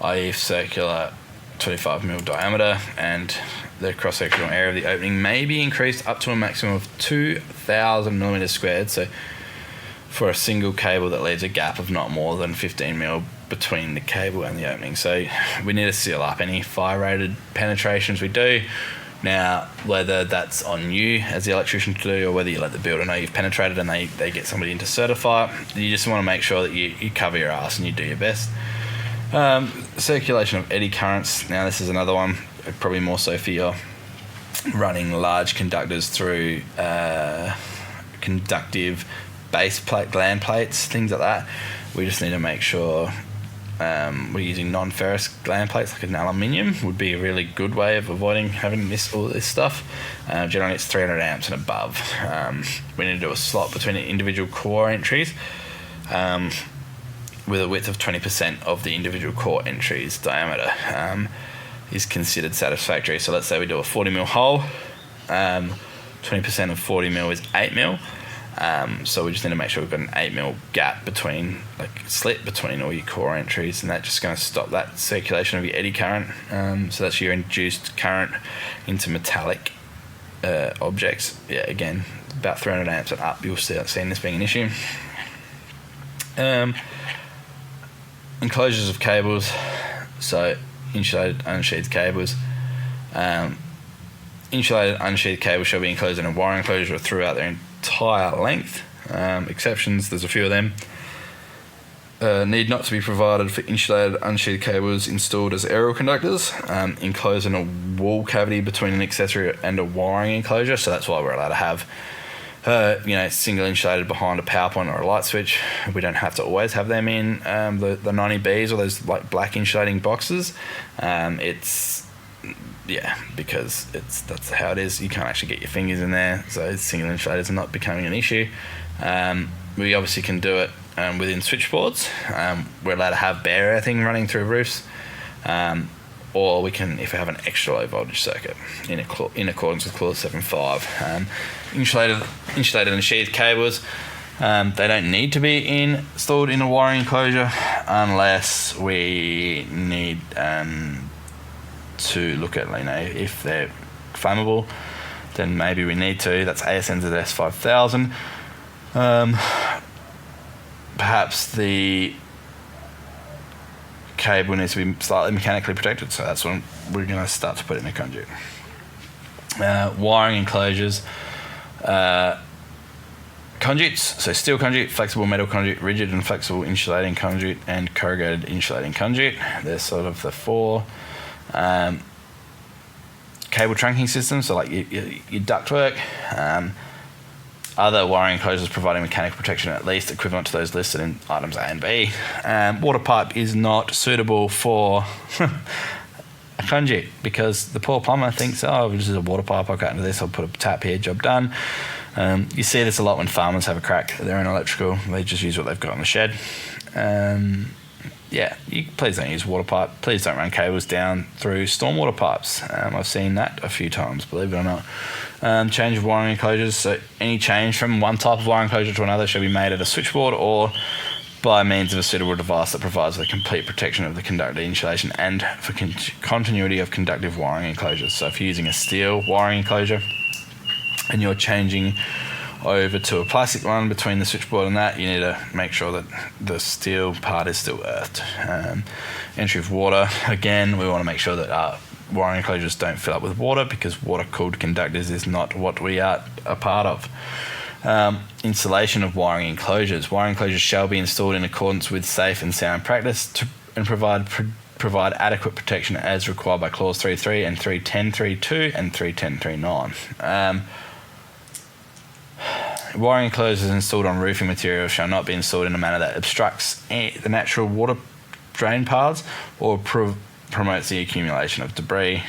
I.e. circular 25 mil diameter, and the cross-sectional area of the opening may be increased up to a maximum of 2,000 millimeters squared. So for a single cable that leaves a gap of not more than 15 mil between the cable and the opening. So we need to seal up any fire-rated penetrations we do. Now, whether that's on you as the electrician to do, or whether you let the builder know you've penetrated and they get somebody in to certify, you just want to make sure that you cover your ass and you do your best. Circulation of eddy currents. Now, this is another one, probably more so for your running large conductors through conductive base plate, gland plates, things like that. We just need to make sure we're using non-ferrous gland plates, like an aluminium would be a really good way of avoiding having all this stuff. Generally it's 300 amps and above. We need to do a slot between the individual core entries with a width of 20% of the individual core entries diameter is considered satisfactory. So let's say we do a 40 mil hole, 20% of 40 mil is 8 mil. So we just need to make sure we've got an 8 mil gap between, like slit between all your core entries, and that's just going to stop that circulation of your eddy current. So that's your induced current into metallic objects. Yeah, again, about 300 amps and up, you'll start seeing this being an issue. Enclosures of cables, so insulated unsheathed cables. Insulated unsheathed cables shall be enclosed in a wiring enclosure throughout their entire length. Exceptions, there's a few of them. Need not to be provided for insulated unsheathed cables installed as aerial conductors, enclosed in a wall cavity between an accessory and a wiring enclosure. So that's why we're allowed to have single insulated behind a power point or a light switch. We don't have to always have them in the 90Bs or those like black insulating boxes. Because that's how it is. You can't actually get your fingers in there, so single insulators are not becoming an issue. We obviously can do it within switchboards. We're allowed to have bare earthing running through roofs. or we can, if we have an extra low voltage circuit in accordance with clause 7.5. Insulated and sheathed cables, they don't need to be installed in a wiring enclosure unless we need to look at, if they're flammable, then maybe we need to. That's NZS 5000. Perhaps the cable needs to be slightly mechanically protected, so that's when we're going to start to put it in a conduit. Wiring enclosures, conduits, so steel conduit, flexible metal conduit, rigid and flexible insulating conduit, and corrugated insulating conduit. They're sort of the four. Cable trunking systems, so like your ductwork. Other wiring enclosures providing mechanical protection at least equivalent to those listed in items A and B. Water pipe is not suitable for a conduit because the poor plumber thinks, this is a water pipe, I'll cut into this, I'll put a tap here, job done. You see this a lot when farmers have a crack at their own electrical. They just use what they've got in the shed. Please don't use water pipe. Please don't run cables down through stormwater pipes. I've seen that a few times, believe it or not. Change of wiring enclosures. So any change from one type of wiring enclosure to another should be made at a switchboard or by means of a suitable device that provides the complete protection of the conductor insulation and for continuity of conductive wiring enclosures. So if you're using a steel wiring enclosure and you're changing over to a plastic one between the switchboard and that, you need to make sure that the steel part is still earthed. Entry of water, again, we want to make sure that our wiring enclosures don't fill up with water because water-cooled conductors is not what we are a part of. Installation of wiring enclosures. Wiring enclosures shall be installed in accordance with safe and sound practice and provide adequate protection as required by clause 3.3 and 3.10.3.2 and 3.10.3.9. Wiring enclosures installed on roofing material shall not be installed in a manner that obstructs the natural water drain paths or promotes the accumulation of debris.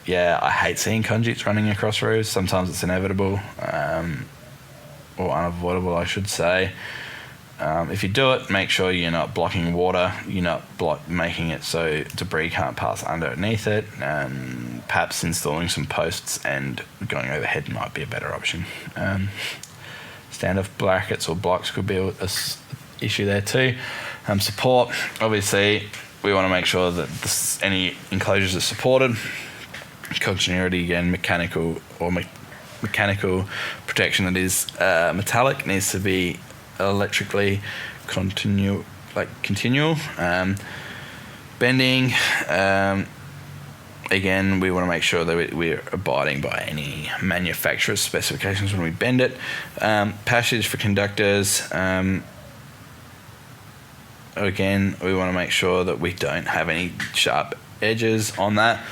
I hate seeing conduits running across roofs. Sometimes it's inevitable, or unavoidable, I should say. If you do it, make sure you're not blocking water, you're not making it so debris can't pass underneath it. Perhaps installing some posts and going overhead might be a better option. Standoff brackets or blocks could be a issue there too. Support, obviously, we want to make sure that any enclosures are supported. Continuity, again, mechanical protection that is metallic needs to be electrically continual. Bending, again, we want to make sure that we're abiding by any manufacturer's specifications when we bend it. Passage for conductors, again, we want to make sure that we don't have any sharp edges on that.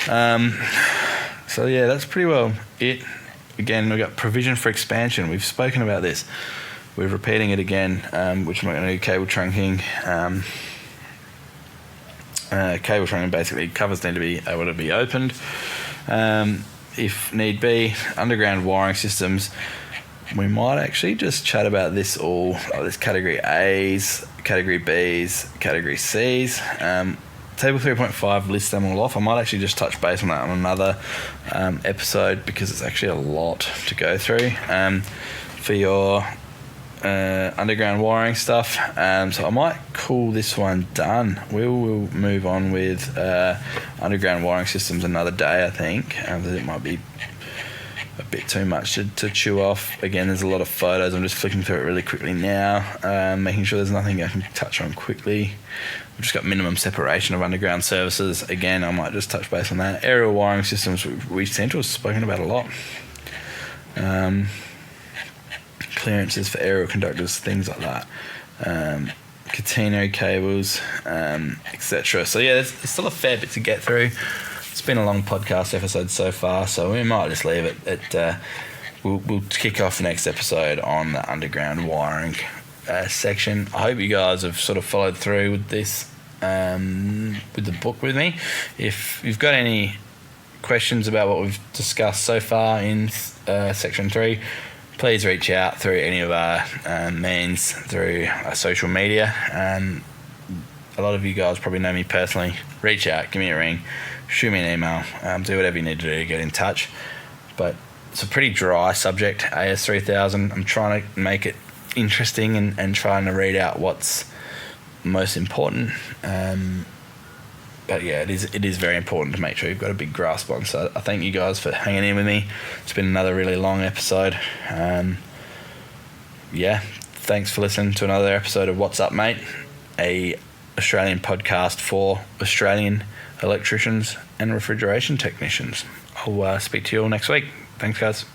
That's pretty well it. Again, we've got provision for expansion. We've spoken about this. We're repeating it again, which we're going to do cable trunking. Cable trunking basically covers need to be able to be opened. If need be, underground wiring systems. We might actually just chat about this all. There's category A's, category B's, category C's. Table 3.5 lists them all off. I might actually just touch base on that on another episode because it's actually a lot to go through for your underground wiring stuff. So I might call this one done. We will move on with underground wiring systems another day, I think. It might be a bit too much to chew off. Again, there's a lot of photos. I'm just flicking through it really quickly now, making sure there's nothing I can touch on quickly. We've just got minimum separation of underground services. Again, I might just touch base on that. Aerial wiring systems, we seem to have spoken about a lot. Clearances for aerial conductors, things like that. Catenary cables, etc. So there's still a fair bit to get through. It's been a long podcast episode so far, so we might just leave it. We'll kick off the next episode on the underground wiring section. I hope you guys have sort of followed through with this, with the book with me. If you've got any questions about what we've discussed so far in section 3, please reach out through any of our means, through our social media. a lot of you guys probably know me personally. Reach out, give me a ring, shoot me an email, do whatever you need to do to get in touch. But it's a pretty dry subject, AS3000. I'm trying to make it interesting and trying to read out what's most important. But yeah, it is very important to make sure you've got a big grasp on. So I thank you guys for hanging in with me. It's been another really long episode. Thanks for listening to another episode of What's Up, Mate, a Australian podcast for Australian electricians and refrigeration technicians. I'll speak to you all next week. Thanks, guys.